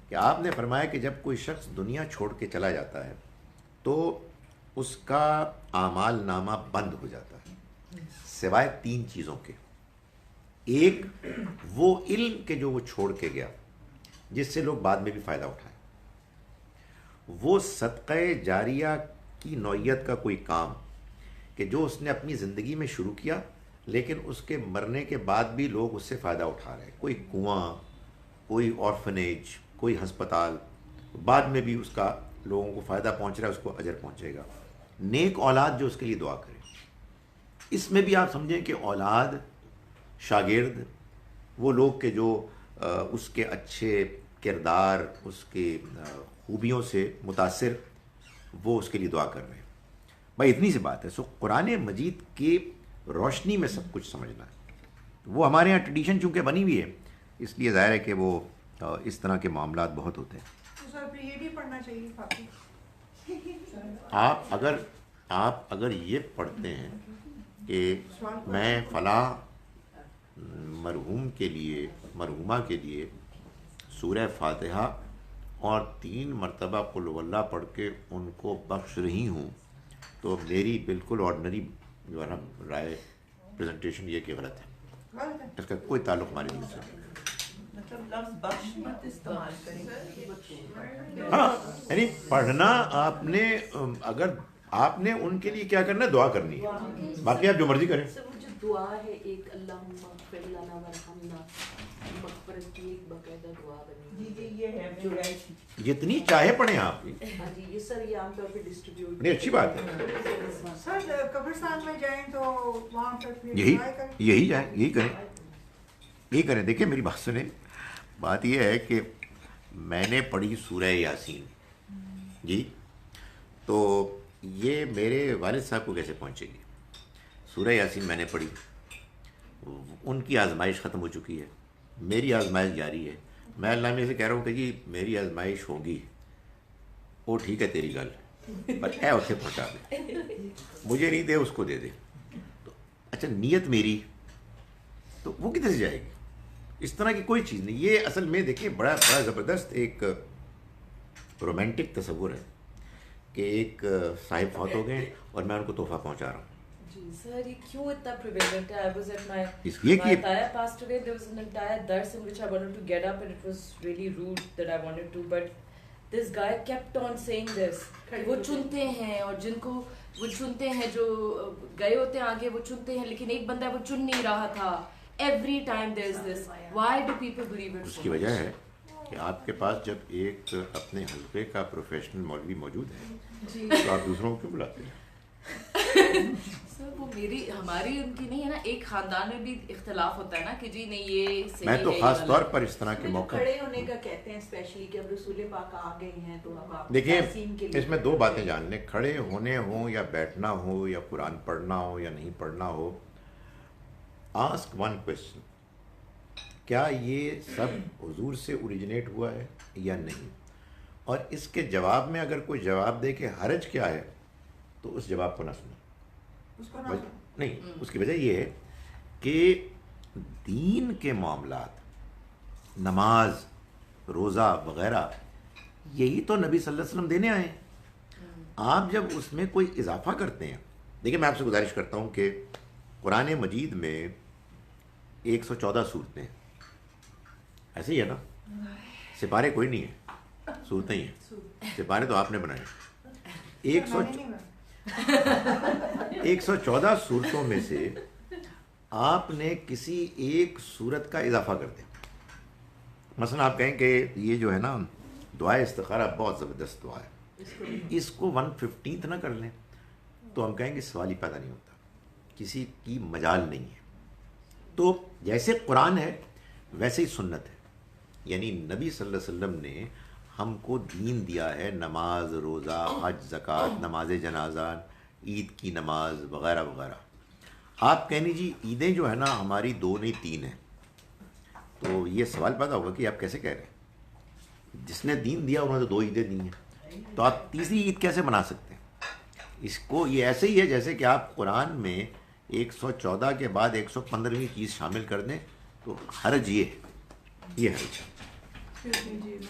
کہ آپ نے فرمایا کہ جب کوئی شخص دنیا چھوڑ کے چلا جاتا ہے تو اس کا اعمال نامہ بند ہو جاتا ہے سوائے 3 چیزوں کے. ایک، وہ علم کے جو وہ چھوڑ کے گیا جس سے لوگ بعد میں بھی فائدہ اٹھائیں. وہ صدقہ جاریہ کی نوعیت کا کوئی کام کہ جو اس نے اپنی زندگی میں شروع کیا لیکن اس کے مرنے کے بعد بھی لوگ اس سے فائدہ اٹھا رہے ہیں. کوئی کنواں، کوئی آرفنیج، کوئی ہسپتال، بعد میں بھی اس کا لوگوں کو فائدہ پہنچ رہا ہے، اس کو اجر پہنچے گا. نیک اولاد جو اس کے لیے دعا کرے. اس میں بھی آپ سمجھیں کہ اولاد، شاگرد، وہ لوگ کہ جو اس کے اچھے کردار، اس کے خوبیوں سے متاثر، وہ اس کے لیے دعا کر رہے ہیں. بھائی اتنی سی بات ہے. سو قرآن مجید کی روشنی میں سب کچھ سمجھنا ہے. وہ ہمارے یہاں ٹریڈیشن چونکہ بنی ہوئی ہے اس لیے ظاہر ہے کہ وہ اس طرح کے معاملات بہت ہوتے ہیں. تو سر پھر یہ بھی پڑھنا چاہیے کافی. آپ اگر یہ پڑھتے ہیں کہ میں فلاں مرحوم کے لیے، مرحومہ کے لیے سورہ فاتحہ اور 3 مرتبہ قل هو اللہ پڑھ کے ان کو بخش رہی ہوں، تو میری بالکل آرڈنری جو ہے نا رائے پریزنٹیشن یہ کہ غلط ہے. اس کا کوئی تعلق ہمارے دین سے نہیں. مطلب لفظ بخش مت استعمال کریں. ہاں، یعنی پڑھنا آپ نے، اگر آپ نے ان کے لیے کیا کرنا ہے، دعا کرنی ہے، باقی آپ جو مرضی کریں. جو دعا ہے ایک اللہم اغفر لنا ورحمنا، مغفرت کی ایک باقاعدہ دعا بنی جی جی یہ ہے جو جتنی چاہے پڑھیں آپ. ہاں جی یہ سر یہ عام طور پہ ڈسٹریبیوٹ نہیں اچھی بات ہے. سر قبرستان میں جائیں تو وہاں پر پھر یہی دعائیں کریں. یہی جائیں, یہی کریں, یہی کریں. دیکھیں میری بات سنیں, بات یہ ہے کہ میں نے پڑھی سورہ یاسین جی, تو یہ میرے والد صاحب کو کیسے پہنچے گی؟ سورہ یاسین میں نے پڑھی, ان کی آزمائش ختم ہو چکی ہے, میری آزمائش جاری ہے. میں اللہ میں سے کہہ رہا ہوں کہ جی میری آزمائش ہوگی, وہ ٹھیک ہے تیری گل, پر اے اسے پہنچا دے, مجھے نہیں دے اس کو دے دے. تو اچھا نیت میری تو وہ کدھر سے جائے گی؟ اس طرح کی کوئی چیز نہیں. یہ اصل میں دیکھیں بڑا زبردست ایک رومانٹک تصور ہے کہ ایک صاحب فوت ہو گئے اور میں ان کو تحفہ پہنچا رہا ہوں. جی سر یہ کیوں اتنا prevalent ہے؟ I was at my یہ کہ entire passed away. There was an entire dars in which I wanted to get up and it was really rude that I wanted to, but this guy kept on saying this. وہ چنتے ہیں اور جن کو وہ چنتے ہیں جو گئے ہوتے ہیں آگے وہ چنتے ہیں, لیکن ایک بندہ وہ چن نہیں رہا تھا. Every time there is this. Why do people believe it? اس کی وجہ ہے کہ آپ کے پاس جب ایک اپنے حلقے کا پروفیشنل مولوی موجود ہے تو آپ دوسروں کو کیوں بلاتے ہیں؟ سر وہ میری ہماری ان کی نہیں ہے نا, ایک خاندان میں بھی اختلاف ہوتا ہے نا کہ جی نہیں یہ صحیح میں تو ہے, خاص یہ طور غلط. پر اس طرح کے موقع کھڑے ہونے کا کہتے ہیں اسپیشلی کہ اب رسول پاک آ گئے ہیں تو اب آپ دیکھیں تحسین کے لیے اس میں دو باتیں جان لیں, کھڑے ہونے ہوں یا بیٹھنا ہو یا قرآن پڑھنا ہو یا نہیں پڑھنا ہو. آسک ون کوشچن, کیا یہ سب حضور سے اوریجنیٹ ہوا ہے یا نہیں؟ اور اس کے جواب میں اگر کوئی جواب دے کہ حرج کیا ہے تو اس جواب کو نہ سنیں. اس کو نہ نہیں, اس کی وجہ یہ ہے کہ دین کے معاملات, نماز, روزہ وغیرہ, یہی تو نبی صلی اللہ علیہ وسلم دینے آئے ہیں. آپ جب اس میں کوئی اضافہ کرتے ہیں, دیکھیں میں آپ سے گزارش کرتا ہوں کہ قرآن مجید میں 114 صورتیں ہیں, ایسے ہی ہے نا, سپارے کوئی نہیں ہے, صورتیں ہی ہیں. سپارے تو آپ نے بنائے. 114 صورتوں میں سے آپ نے کسی ایک صورت کا اضافہ کر دیا. مثلا آپ کہیں کہ یہ جو ہے نا دعائے استخارہ بہت زبردست دعا ہے, اس کو 115 نہ کر لیں تو ہم کہیں گے سوال ہی پیدا نہیں ہوتا, کسی کی مجال نہیں ہے. تو جیسے قرآن ہے ویسے ہی سنت ہے, یعنی نبی صلی اللہ علیہ وسلم نے ہم کو دین دیا ہے, نماز, روزہ, حج, زکوٰۃ, نماز جنازہ, عید کی نماز وغیرہ وغیرہ. آپ کہنی جی عیدیں جو ہے نا ہماری 2 نہیں 3 ہیں, تو یہ سوال پیدا ہوگا کہ آپ کیسے کہہ رہے ہیں, جس نے دین دیا انہوں نے تو 2 عیدیں دی ہیں, تو آپ تیسری عید کیسے بنا سکتے ہیں؟ اس کو یہ ایسے ہی ہے جیسے کہ آپ قرآن میں 114 کے بعد 115ویں چیز شامل کر دیں, تو حرج یہ ہے, یہ حرج ہے.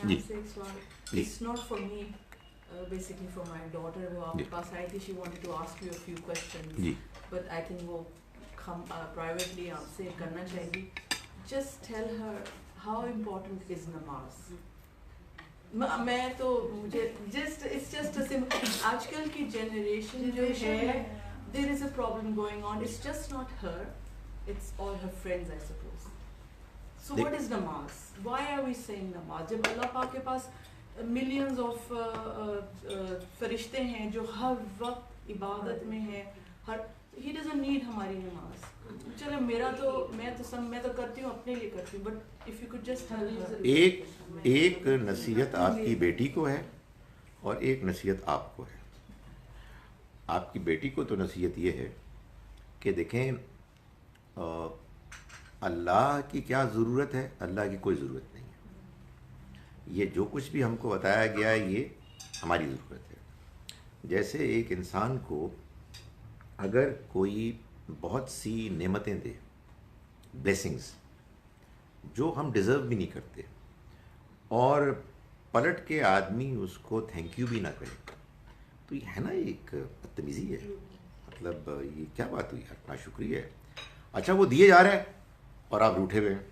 جی It's not for me, basically for my daughter. وہ آپ کے پاس آئی تھی, she wanted to ask you a few questions, G but I think وہ privately آپ سے کرنا چاہیے گی. Just tell her how important is namaz. میں تو مجھے it's just a simple, آج کل کی جنریشن جو ہے there is a problem going on. It's just not her, it's all her friends, I suppose. So what is namaz? Why are we saying namaz? جب اللہ پاک کے پاس millions of فرشتے ہیں جو ہر وقت عبادت میں ہیں, he doesn't need ہماری نماز. چلے میرا تو میں تو کرتی ہوں, اپنے لیے کرتی ہوں, but if you could just tell her. ایک نصیحت آپ کی بیٹی کو ہے اور ایک نصیحت آپ کو ہے. آپ کی بیٹی کو تو نصیحت یہ ہے کہ دیکھیں اللہ کی کیا ضرورت ہے, اللہ کی کوئی ضرورت نہیں ہے. یہ جو کچھ بھی ہم کو بتایا گیا ہے یہ ہماری ضرورت ہے. جیسے ایک انسان کو اگر کوئی بہت سی نعمتیں دے, بلیسنگز جو ہم ڈیزرو بھی نہیں کرتے, اور پلٹ کے آدمی اس کو تھینک یو بھی نہ کرے, تو یہ ہے نا ایک بدتمیزی ہے. مطلب یہ کیا بات ہوئی یار, ناشکری ہے. اچھا وہ دیے جا رہے ہیں اور آپ روٹھے ہوئے ہیں.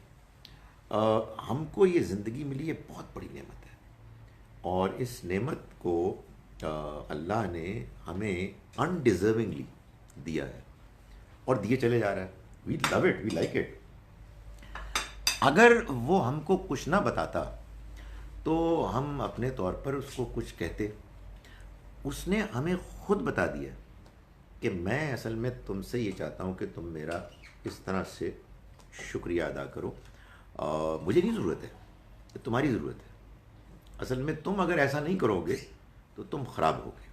ہم کو یہ زندگی ملی ہے بہت بڑی نعمت ہے, اور اس نعمت کو اللہ نے ہمیں انڈیزرونگلی دیا ہے اور دیے چلے جا رہا ہے. وی لو اٹ, وی لائک اٹ. اگر وہ ہم کو کچھ نہ بتاتا تو ہم اپنے طور پر اس کو کچھ کہتے. اس نے ہمیں خود بتا دیا کہ میں اصل میں تم سے یہ چاہتا ہوں کہ تم میرا اس طرح سے شکریہ ادا کرو. مجھے نہیں ضرورت ہے، تمہاری ضرورت ہے. اصل میں تم اگر ایسا نہیں کرو گے تو تم خراب ہوگے.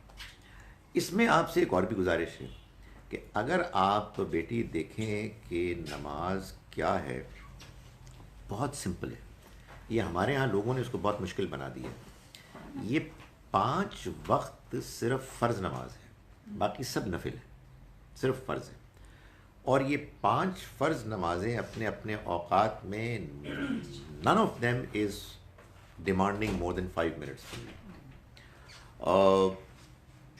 اس میں آپ سے ایک اور بھی گزارش ہے کہ اگر آپ بیٹی دیکھیں کہ نماز کیا ہے، بہت سمپل ہے. یہ ہمارے ہاں لوگوں نے اس کو بہت مشکل بنا دی ہے. یہ 5 وقت صرف فرض نماز ہے، باقی سب نفل ہے، صرف فرض ہے. اور یہ 5 فرض نمازیں اپنے اپنے اوقات میں none of them is demanding more than 5 minutes.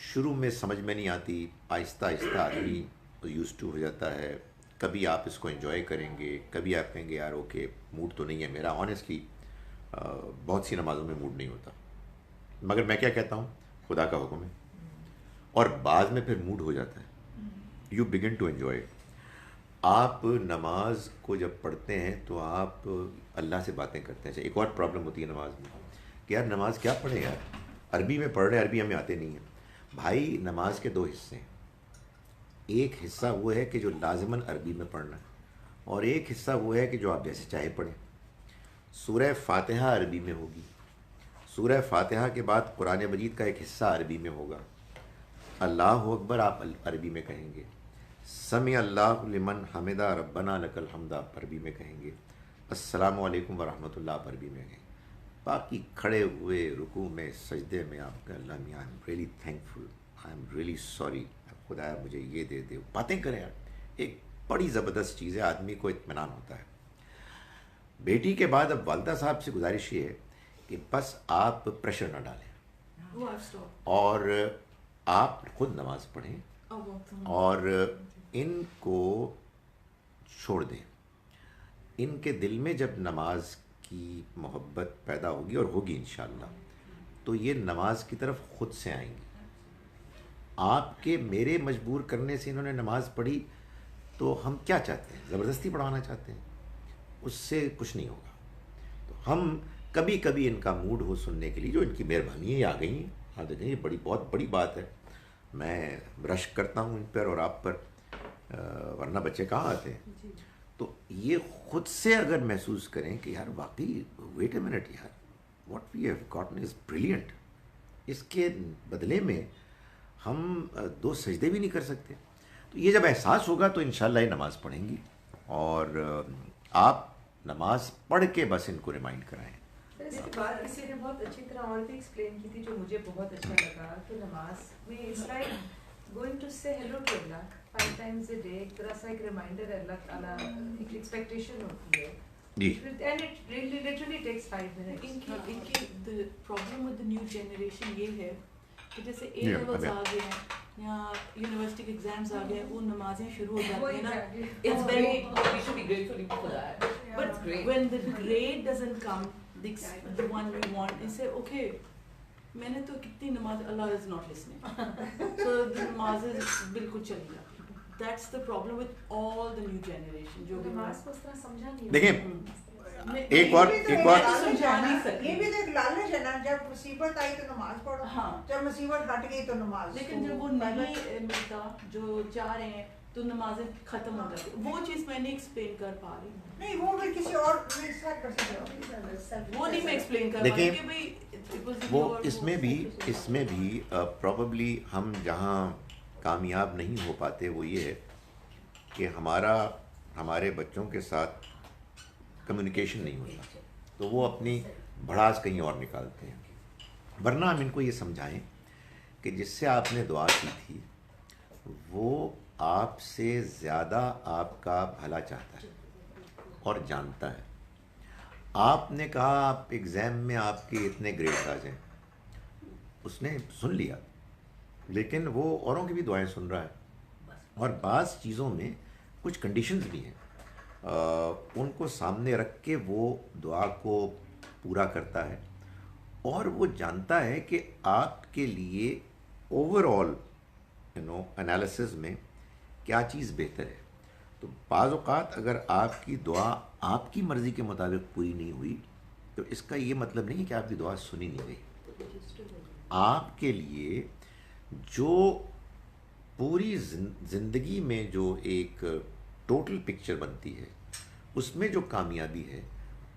شروع میں سمجھ میں نہیں آتی، آہستہ آہستہ آدمی یوز ٹو ہو جاتا ہے. کبھی آپ اس کو انجوائے کریں گے، کبھی آپ کہیں گے یار اوکے موڈ تو نہیں ہے میرا. آنیسٹلی بہت سی نمازوں میں موڈ نہیں ہوتا، مگر میں کیا کہتا ہوں، خدا کا حکم ہے. اور بعد میں پھر موڈ ہو جاتا ہے. You begin to enjoy. آپ نماز کو جب پڑھتے ہیں تو آپ اللہ سے باتیں کرتے ہیں. ایک اور پرابلم ہوتی ہے نماز میں کہ یار نماز کیا پڑھیں یار، عربی میں پڑھ رہے ہیں، عربی ہمیں آتے نہیں ہیں. بھائی نماز کے 2 حصے ہیں. ایک حصہ وہ ہے کہ جو لازماً عربی میں پڑھنا ہے، اور ایک حصہ وہ ہے کہ جو آپ جیسے چاہے پڑھیں. سورہ فاتحہ عربی میں ہوگی. سورہ فاتحہ کے بعد قرآن مجید کا ایک حصہ عربی میں ہوگا. اللہ اکبر آپ عربی میں کہیں گے. سمع اللہ لمن حمدہ ربنا لک الحمد آپ عربی میں کہیں گے. السلام علیکم ورحمۃ اللہ آپ عربی میں کہیں گے. باقی کھڑے ہوئے رکوع میں سجدے میں آپ کا اللہ میاں I am really thankful, I am really sorry, خدایا مجھے یہ دے دے. باتیں کریں یار، ایک بڑی زبردست چیز ہے، آدمی کو اطمینان ہوتا ہے. بیٹی کے بعد اب والدہ صاحب سے گزارش یہ ہے کہ بس آپ پریشر نہ ڈالیں اور آپ خود نماز پڑھیں اور ان کو چھوڑ دیں. ان کے دل میں جب نماز کی محبت پیدا ہوگی، اور ہوگی انشاءاللہ، تو یہ نماز کی طرف خود سے آئیں گی. آپ کے میرے مجبور کرنے سے انہوں نے نماز پڑھی تو ہم کیا چاہتے ہیں؟ زبردستی پڑھوانا چاہتے ہیں؟ اس سے کچھ نہیں ہوگا. تو ہم کبھی کبھی ان کا موڈ ہو سننے کے لیے، جو ان کی مہربانی ہے، یہ آ گئی ہیں. ہاں دیکھیں یہ بہت بڑی بات ہے. میں رشک کرتا ہوں ان پر اور آپ پر، ورنہ بچے کہاں آتے ہیں. تو یہ خود سے اگر محسوس کریں کہ یار واقعی ویٹ اے منٹ یار، what we have gotten is brilliant, اس کے بدلے میں ہم 2 سجدے بھی نہیں کر سکتے. تو یہ جب احساس ہوگا تو انشاءاللہ یہ نماز پڑھیں گی. اور آپ نماز پڑھ کے بس ان کو ریمائنڈ کرائیں. اس بات کسی نے بہت اچھی طرح اور بھی ایکسپلین کی تھی جو مجھے بہت اچھا لگا کہ نماز میں it's like going to say hello to اللہ 5 times a day. ایک طرح سے ایک ریمائنڈر ہے اللہ تعالیٰ، ایک ایکسپیکٹیشن ہوتی ہے جی. And it literally takes 5 minutes. ان کی problem with the new generation یہ ہے کہ جیسے اے لیولز آ گئے ہیں یا یونیورسٹی کے ایگزامز آ گئے ہیں، وہ نمازیں شروع ہو جاتی ہیں نا. It's very we should be grateful for that. But when the grade doesn't come the one we want and say okay میں نے تو کتنی نماز، اللہ is not listening so the نمازیں بالکل چلی جاتی. that's the problem with all the new generation جو نماز کو اس طرح سمجھا نہیں. دیکھیں ایک اور سمجھا نہیں سکتی. یہ بھی تو ایک لالچ ہے نا، جب مصیبت آئی تو نماز پڑھو، ہاں جب مصیبت ہٹ گئی تو نماز. لیکن جب وہ نہیں ملتا جو چاہ رہے ہیں تو نمازیں ختم ہو جاتی. وہ چیز میں نہیں ایکسپلین کر پا رہی. نہیں وہ بھی کسی اور کر سکتے، وہ نہیں میں ایکسپلین کر پا رہی کہ بھئی وہ اس میں بھی پروبیبلی ہم جہاں کامیاب نہیں ہو پاتے وہ یہ ہے کہ ہمارے بچوں کے ساتھ کمیونیکیشن نہیں ہوتا، تو وہ اپنی بھڑاس کہیں اور نکالتے ہیں. ورنہ ہم ان کو یہ سمجھائیں کہ جس سے آپ نے دعا کی تھی وہ آپ سے زیادہ آپ کا بھلا چاہتا ہے اور جانتا ہے. آپ نے کہا آپ ایگزام میں آپ کے اتنے گریڈ آ جائیں، اس نے سن لیا، لیکن وہ اوروں کی بھی دعائیں سن رہا ہے. اور بعض چیزوں میں کچھ کنڈیشنز بھی ہیں، ان کو سامنے رکھ کے وہ دعا کو پورا کرتا ہے. اور وہ جانتا ہے کہ آپ کے لیے اوور آل انالیسز میں کیا چیز بہتر ہے. تو بعض اوقات اگر آپ کی دعا آپ کی مرضی کے مطابق پوری نہیں ہوئی تو اس کا یہ مطلب نہیں کہ آپ کی دعا سنی نہیں گئی. آپ کے لیے جو پوری زندگی میں جو ایک ٹوٹل پکچر بنتی ہے اس میں جو کامیابی ہے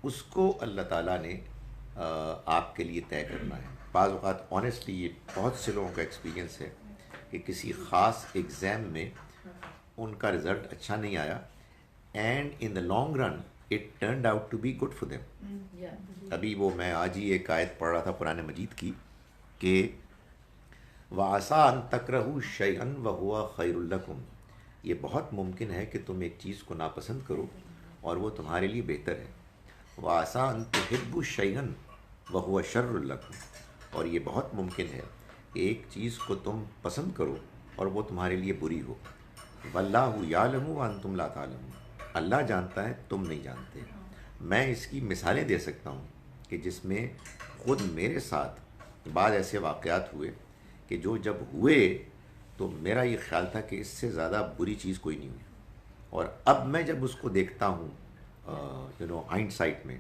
اس کو اللہ تعالیٰ نے آپ کے لیے طے کرنا ہے. بعض اوقات آنیسٹلی یہ بہت سے لوگوں کا ایکسپیرینس ہے کہ کسی خاص ایگزام میں ان کا رزلٹ اچھا نہیں آیا and in the long run it turned out to be good for them. ابھی وہ میں آج ہی ایک آیت پڑھ رہا تھا قرآن مجید کی کہ وَعَسَىٰ أَن تَكْرَهُوا شَيْئًا وَهُوَ خَيْرٌ لَكُمْ، یہ بہت ممکن ہے کہ تم ایک چیز کو ناپسند کرو اور وہ تمہارے لیے بہتر ہے. وَعَسَىٰ أَن تُحِبُّوا شَيْئًا وَهُوَ شَرٌّ لَكُمْ، اور یہ بہت ممکن ہے ایک چیز کو تم پسند کرو اور وہ تمہارے لیے بری ہو. وَاللَّهُ يَعْلَمُ وَأَنْتُمْ لَا تَعْلَمُونَ، اللہ جانتا ہے تم نہیں جانتے. میں اس کی مثالیں دے سکتا ہوں کہ جس میں خود میرے ساتھ بعض ایسے واقعات ہوئے کہ جو جب ہوئے تو میرا یہ خیال تھا کہ اس سے زیادہ بری چیز کوئی نہیں ہوئی، اور اب میں جب اس کو دیکھتا ہوں ہائنڈ سائٹ میں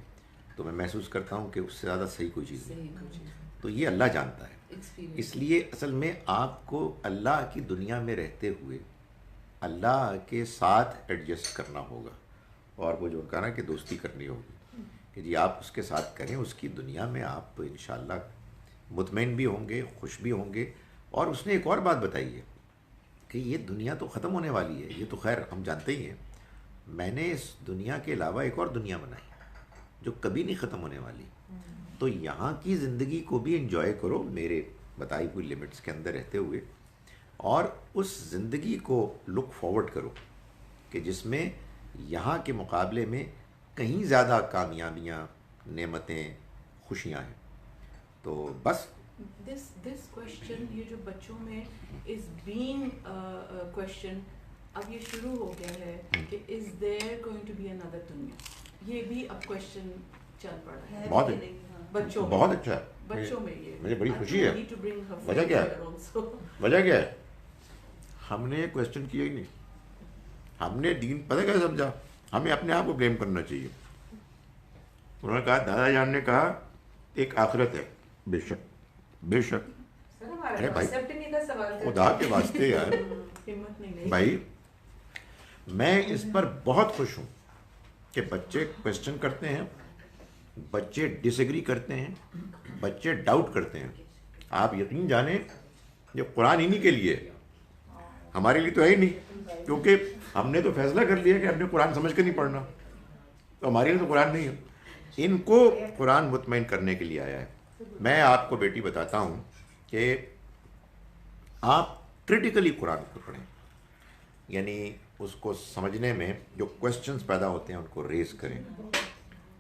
تو میں محسوس کرتا ہوں کہ اس سے زیادہ صحیح کوئی چیز نہیں. تو یہ اللہ جانتا ہے. اس لیے اصل میں آپ کو اللہ کی دنیا میں رہتے ہوئے اللہ کے ساتھ ایڈجسٹ کرنا ہوگا، اور وہ جو کہا نا کہ دوستی کرنی ہوگی کہ جی آپ اس کے ساتھ کریں. اس کی دنیا میں آپ انشاءاللہ مطمئن بھی ہوں گے، خوش بھی ہوں گے. اور اس نے ایک اور بات بتائی ہے کہ یہ دنیا تو ختم ہونے والی ہے، یہ تو خیر ہم جانتے ہی ہیں. میں نے اس دنیا کے علاوہ ایک اور دنیا بنائی جو کبھی نہیں ختم ہونے والی. تو یہاں کی زندگی کو بھی انجوائے کرو میرے بتائی ہوئی لمٹس کے اندر رہتے ہوئے، اور اس زندگی کو لک فارورڈ کرو کہ جس میں یہاں کے مقابلے میں کہیں زیادہ کامیابیاں، نعمتیں، خوشیاں ہیں. تو بس this question یہ جو بچوں میں is being question اب یہ شروع ہو گیا ہے کہ is there going to be another دنیا، یہ بھی اب question چل پڑا ہے بہت بچوں بہت اچھا ہے. بچوں میں. یہ مجھے بڑی خوشی ہے. I need to bring her وجہ کیا ہے؟ here also. وجہ کیا ہے؟ ہم نے کوشچن کیا ہی نہیں. ہم نے دین پتہ کیا سمجھا؟ ہمیں اپنے آپ کو بلیم کرنا چاہیے. انہوں نے کہا دادا جان نے کہا ایک آخرت ہے. بے شک بے شک. ارے بھائی خدا کے واسطے یار ہمت نہیں بھائی، میں اس پر بہت خوش ہوں کہ بچے کوشچن کرتے ہیں، بچے ڈس ایگری کرتے ہیں، بچے ڈاؤٹ کرتے ہیں. آپ یقین جانیں یہ قرآن انہی کے لیے، ہمارے لیے تو ہے ہی نہیں، کیونکہ ہم نے تو فیصلہ کر لیا کہ ہم نے قرآن سمجھ کے نہیں پڑھنا، تو ہمارے لیے تو قرآن نہیں ہے. ان کو قرآن مطمئن کرنے کے لیے آیا ہے. میں آپ کو بیٹی بتاتا ہوں کہ آپ کرٹیکلی قرآن کو پڑھیں، یعنی اس کو سمجھنے میں جو کوشچنز پیدا ہوتے ہیں ان کو ریز کریں.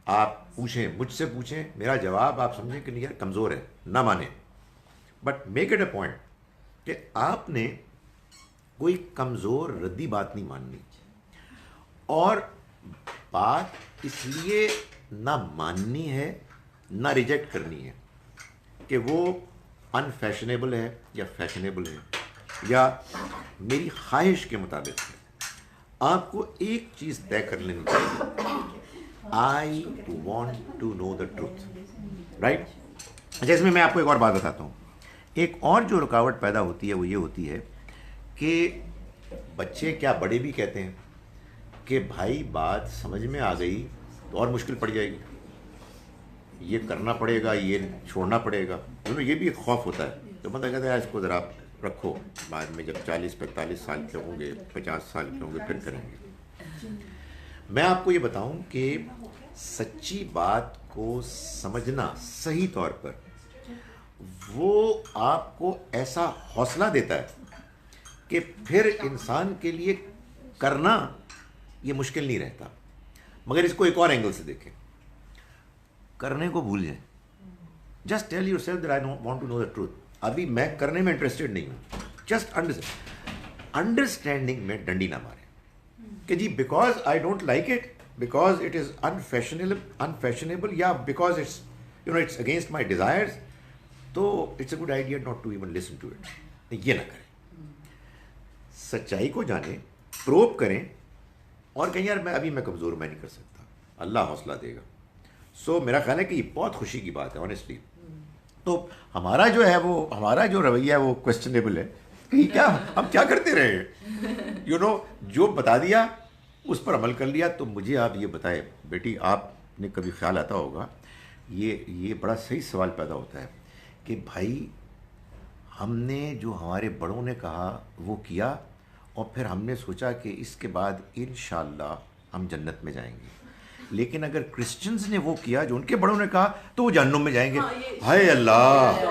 آپ پوچھیں، مجھ سے پوچھیں، میرا جواب آپ سمجھیں کہ نہیں یار کمزور ہے، نہ مانیں، but make it a point کہ آپ نے کوئی کمزور ردی بات نہیں ماننی. اور بات اس لیے نہ ماننی ہے نہ ریجیکٹ کرنی ہے کہ وہ ان فیشنیبل ہے یا فیشنیبل ہے یا میری خواہش کے مطابق ہے. آپ کو ایک چیز طے کر لینی چاہیے، I want to know the truth, right. اچھا، اس میں آپ کو ایک اور بات بتاتا ہوں. ایک اور جو رکاوٹ پیدا ہوتی ہے وہ یہ ہوتی ہے کہ بچے کیا بڑے بھی کہتے ہیں کہ بھائی بات سمجھ میں آ گئی تو اور مشکل پڑ جائے گی، یہ کرنا پڑے گا، یہ چھوڑنا پڑے گا. یہ بھی ایک خوف ہوتا ہے. تو بندہ کہتا ہے اس کو ذرا رکھو، بعد میں جب 40-45 سال کے ہوں گے، 50 سال کے ہوں گے پھر کریں گے. میں آپ کو یہ بتاؤں کہ سچی بات کو سمجھنا صحیح طور پر وہ آپ کو ایسا حوصلہ دیتا ہے کہ پھر انسان کے لیے کرنا یہ مشکل نہیں رہتا. مگر اس کو ایک اور اینگل سے دیکھیں، کرنے کو بھول جائیں. Just tell yourself that I want to know the truth. ابھی میں کرنے میں انٹرسٹیڈ نہیں ہوں. جسٹ انڈرسٹینڈنگ میں ڈنڈی نہ ماریں کہ جی because I don't like it, because it is unfashionable یا because it's it's against my desires, تو it's a good idea not to even listen to it. یہ نہ کریں. سچائی کو جانیں، پروب کریں اور کہیں یار میں کمزور میں نہیں کر سکتا، اللہ حوصلہ دے گا. سو میرا خیال ہے کہ یہ بہت خوشی کی بات ہے آنیسٹلی. تو ہمارا جو ہے وہ ہمارا جو رویہ ہے وہ کویسچنیبل ہے کہ کیا ہم کیا کرتے رہے، جو بتا دیا اس پر عمل کر لیا. تو مجھے آپ یہ بتائیں بیٹی، آپ نے کبھی خیال آتا ہوگا، یہ بڑا صحیح سوال پیدا ہوتا ہے کہ بھائی ہم نے جو ہمارے بڑوں نے کہا وہ کیا، اور پھر ہم نے سوچا کہ اس کے بعد انشاءاللہ ہم جنت میں جائیں گے. لیکن اگر کرسچنز نے وہ کیا جو ان کے بڑوں نے کہا تو وہ جہنم میں جائیں گے. ہائے اللہ،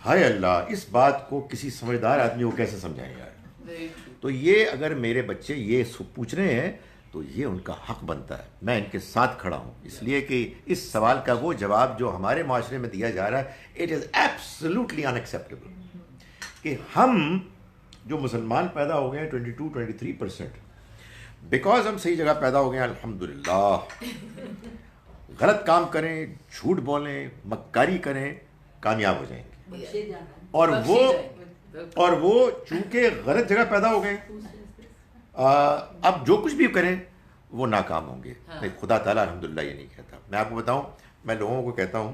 ہائے اللہ، اس بات کو کسی سمجھدار آدمی کو کیسے سمجھائیں یار. تو یہ اگر میرے بچے یہ پوچھ رہے ہیں تو یہ ان کا حق بنتا ہے، میں ان کے ساتھ کھڑا ہوں، اس لیے کہ اس سوال کا وہ جواب جو ہمارے معاشرے میں دیا جا رہا ہے it is absolutely in acceptable. کہ ہم جو مسلمان پیدا ہو گئے ہیں 22-23%، بیکاز ہم صحیح جگہ پیدا ہو گئے ہیں الحمدللہ. غلط کام کریں، جھوٹ بولیں، مکاری کریں، کامیاب ہو جائیں گے. اور وہ چونکہ غلط جگہ پیدا ہو گئے اب جو کچھ بھی کریں وہ ناکام ہوں گے. خدا تعالیٰ الحمدللہ یہ نہیں کہتا. میں آپ کو بتاؤں، میں لوگوں کو کہتا ہوں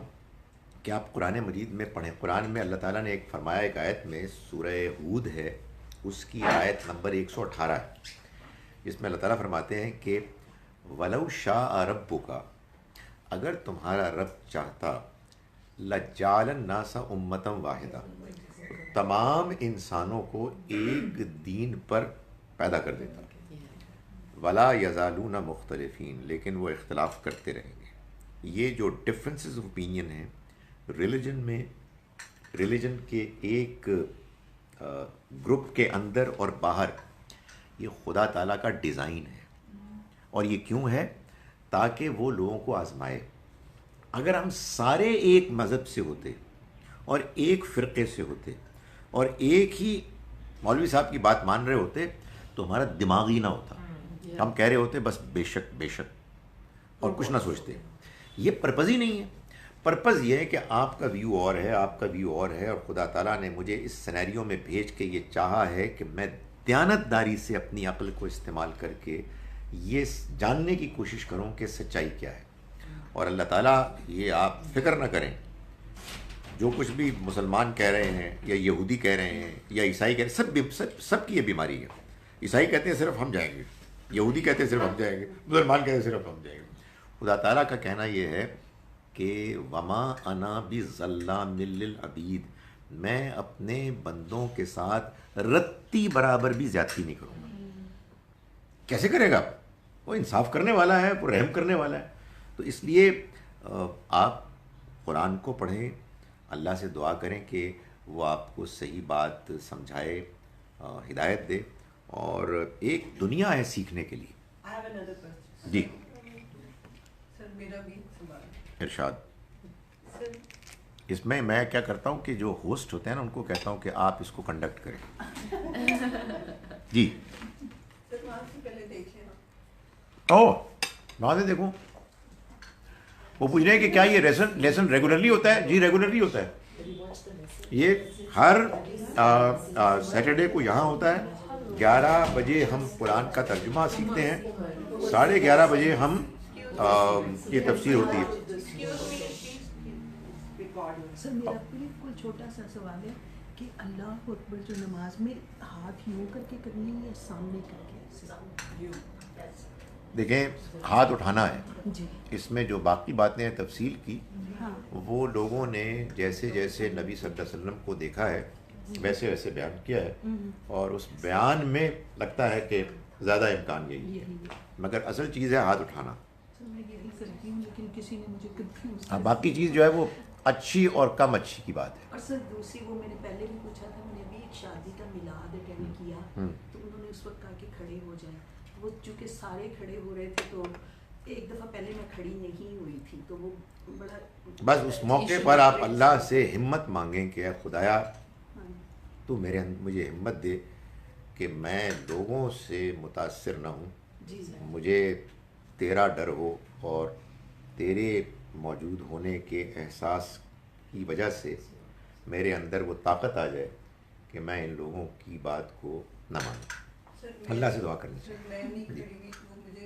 کہ آپ قرآن مجید میں پڑھیں. قرآن میں اللہ تعالیٰ نے ایک فرمایا، ایک آیت میں، سورہ ہود ہے، اس کی آیت نمبر 118 ہے، جس میں اللہ تعالیٰ فرماتے ہیں کہ وَلَوْ شَاءَ رَبُّكَ، اگر تمہارا رب چاہتا، لَجَعَلَ النَّاسَ أُمَّةً وَاحِدَةً، تمام انسانوں کو ایک دین پر پیدا کر دیتا. وَلَا يَزَالُونَ مُخْتَلِفِينَ، لیکن وہ اختلاف کرتے رہیں گے. یہ جو ڈفرینسز آف اوپینین ہیں ریلیجن میں، ریلیجن کے ایک گروپ کے اندر اور باہر، یہ خدا تعالیٰ کا ڈیزائن ہے. اور یہ کیوں ہے؟ تاکہ وہ لوگوں کو آزمائے. اگر ہم سارے ایک مذہب سے ہوتے اور ایک فرقے سے ہوتے اور ایک ہی مولوی صاحب کی بات مان رہے ہوتے تو ہمارا دماغ ہی نہ ہوتا. ہم کہہ رہے ہوتے بس بے شک بے شک، اور کچھ نہ سوچتے. یہ پرپز ہی نہیں ہے. پرپز یہ ہے کہ آپ کا ویو اور ہے، آپ کا ویو اور ہے، اور خدا تعالیٰ نے مجھے اس سینیریو میں بھیج کے یہ چاہا ہے کہ میں دیانت داری سے اپنی عقل کو استعمال کر کے یہ جاننے کی کوشش کروں کہ سچائی کیا ہے. اور اللہ تعالیٰ، یہ آپ فکر نہ کریں، جو کچھ بھی مسلمان کہہ رہے ہیں یا یہودی کہہ رہے ہیں یا عیسائی کہہ رہے ہیں، سب کی یہ بیماری ہے. عیسائی کہتے ہیں صرف ہم جائیں گے، یہودی کہتے ہیں صرف ہم جائیں گے، مسلمان کہتے ہیں صرف ہم جائیں گے. خدا تعالیٰ کا کہنا یہ ہے کہ وما انا بظلام للعبید، میں اپنے بندوں کے ساتھ رتی برابر بھی زیادتی نہیں کروں گا. کیسے کرے گا؟ وہ انصاف کرنے والا ہے، وہ رحم کرنے والا ہے. تو اس لیے آپ قرآن کو پڑھیں، اللہ سے دعا کریں کہ وہ آپ کو صحیح بات سمجھائے، ہدایت دے. اور ایک دنیا ہے سیکھنے کے لیے. I have another question. جی سر میرا بھی سوال. ارشاد. سر اس میں کیا کرتا ہوں کہ جو ہوسٹ ہوتے ہیں نا ان کو کہتا ہوں کہ آپ اس کو کنڈکٹ کریں. جی سر وہاں سے پہلے دیکھیں. وہاں سے دیکھوں. وہ پوچھ رہے ہیں کہ کیا یہ لیسن ریگولرلی ہوتا ہے؟ جی ریگولرلی ہوتا ہے. یہ ہر سیٹرڈے کو یہاں ہوتا ہے. 11 بجے ہم قرآن کا ترجمہ سیکھتے ہیں، 11:30 بجے ہم یہ تفسیر ہوتی ہے. سر میرا بالکل چھوٹا سا سوال ہے کہ اللہ اکبر جو نماز میں ہاتھ یوں کر کے کرنی ہے یا سامنے کر کے؟ دیکھیں، ہاتھ اٹھانا ہے. جی اس میں جو باقی باتیں ہیں تفصیل کی، وہ لوگوں نے جیسے جیسے نبی صلی اللہ علیہ وسلم کو دیکھا ہے ویسے ویسے بیان کیا ہے، اور اس بیان میں لگتا ہے کہ زیادہ امکان یہی ہے، مگر اصل چیز ہے ہاتھ اٹھانا. میں یہی کرتی ہوں لیکن کسی نے مجھے کنفیوز. باقی چیز جو ہے وہ اچھی اور کم اچھی کی بات ہے. اور سر دوسری، وہ میں نے پہلے بھی پوچھا تھا، میں نے ابھی ایک شادی کا میلاد اٹینڈ کیا تو انہوں نے اس وقت کہا کہ کھڑے ہو جائیں. وہ چونکہ سارے کھڑے ہو رہے تھے تو ایک دفعہ پہلے میں کھڑی نہیں ہوئی تھی تو وہ بڑا، بس اس موقع پر آپ اللہ سے ہمت مانگیں کہ اے خدایا تو مجھے ہمت دے کہ میں لوگوں سے متاثر نہ ہوں، مجھے تیرا ڈر ہو اور تیرے موجود ہونے کے احساس کی وجہ سے میرے اندر وہ طاقت آ جائے کہ میں ان لوگوں کی بات کو نہ مانوں. اللہ سے دعا کرنی چاہیے. میں نہیں کری گئی تو مجھے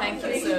Thank you, sir.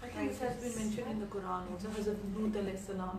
I think this has been mentioned in the Quran also. Hazrat Lut alayhi salam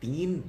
3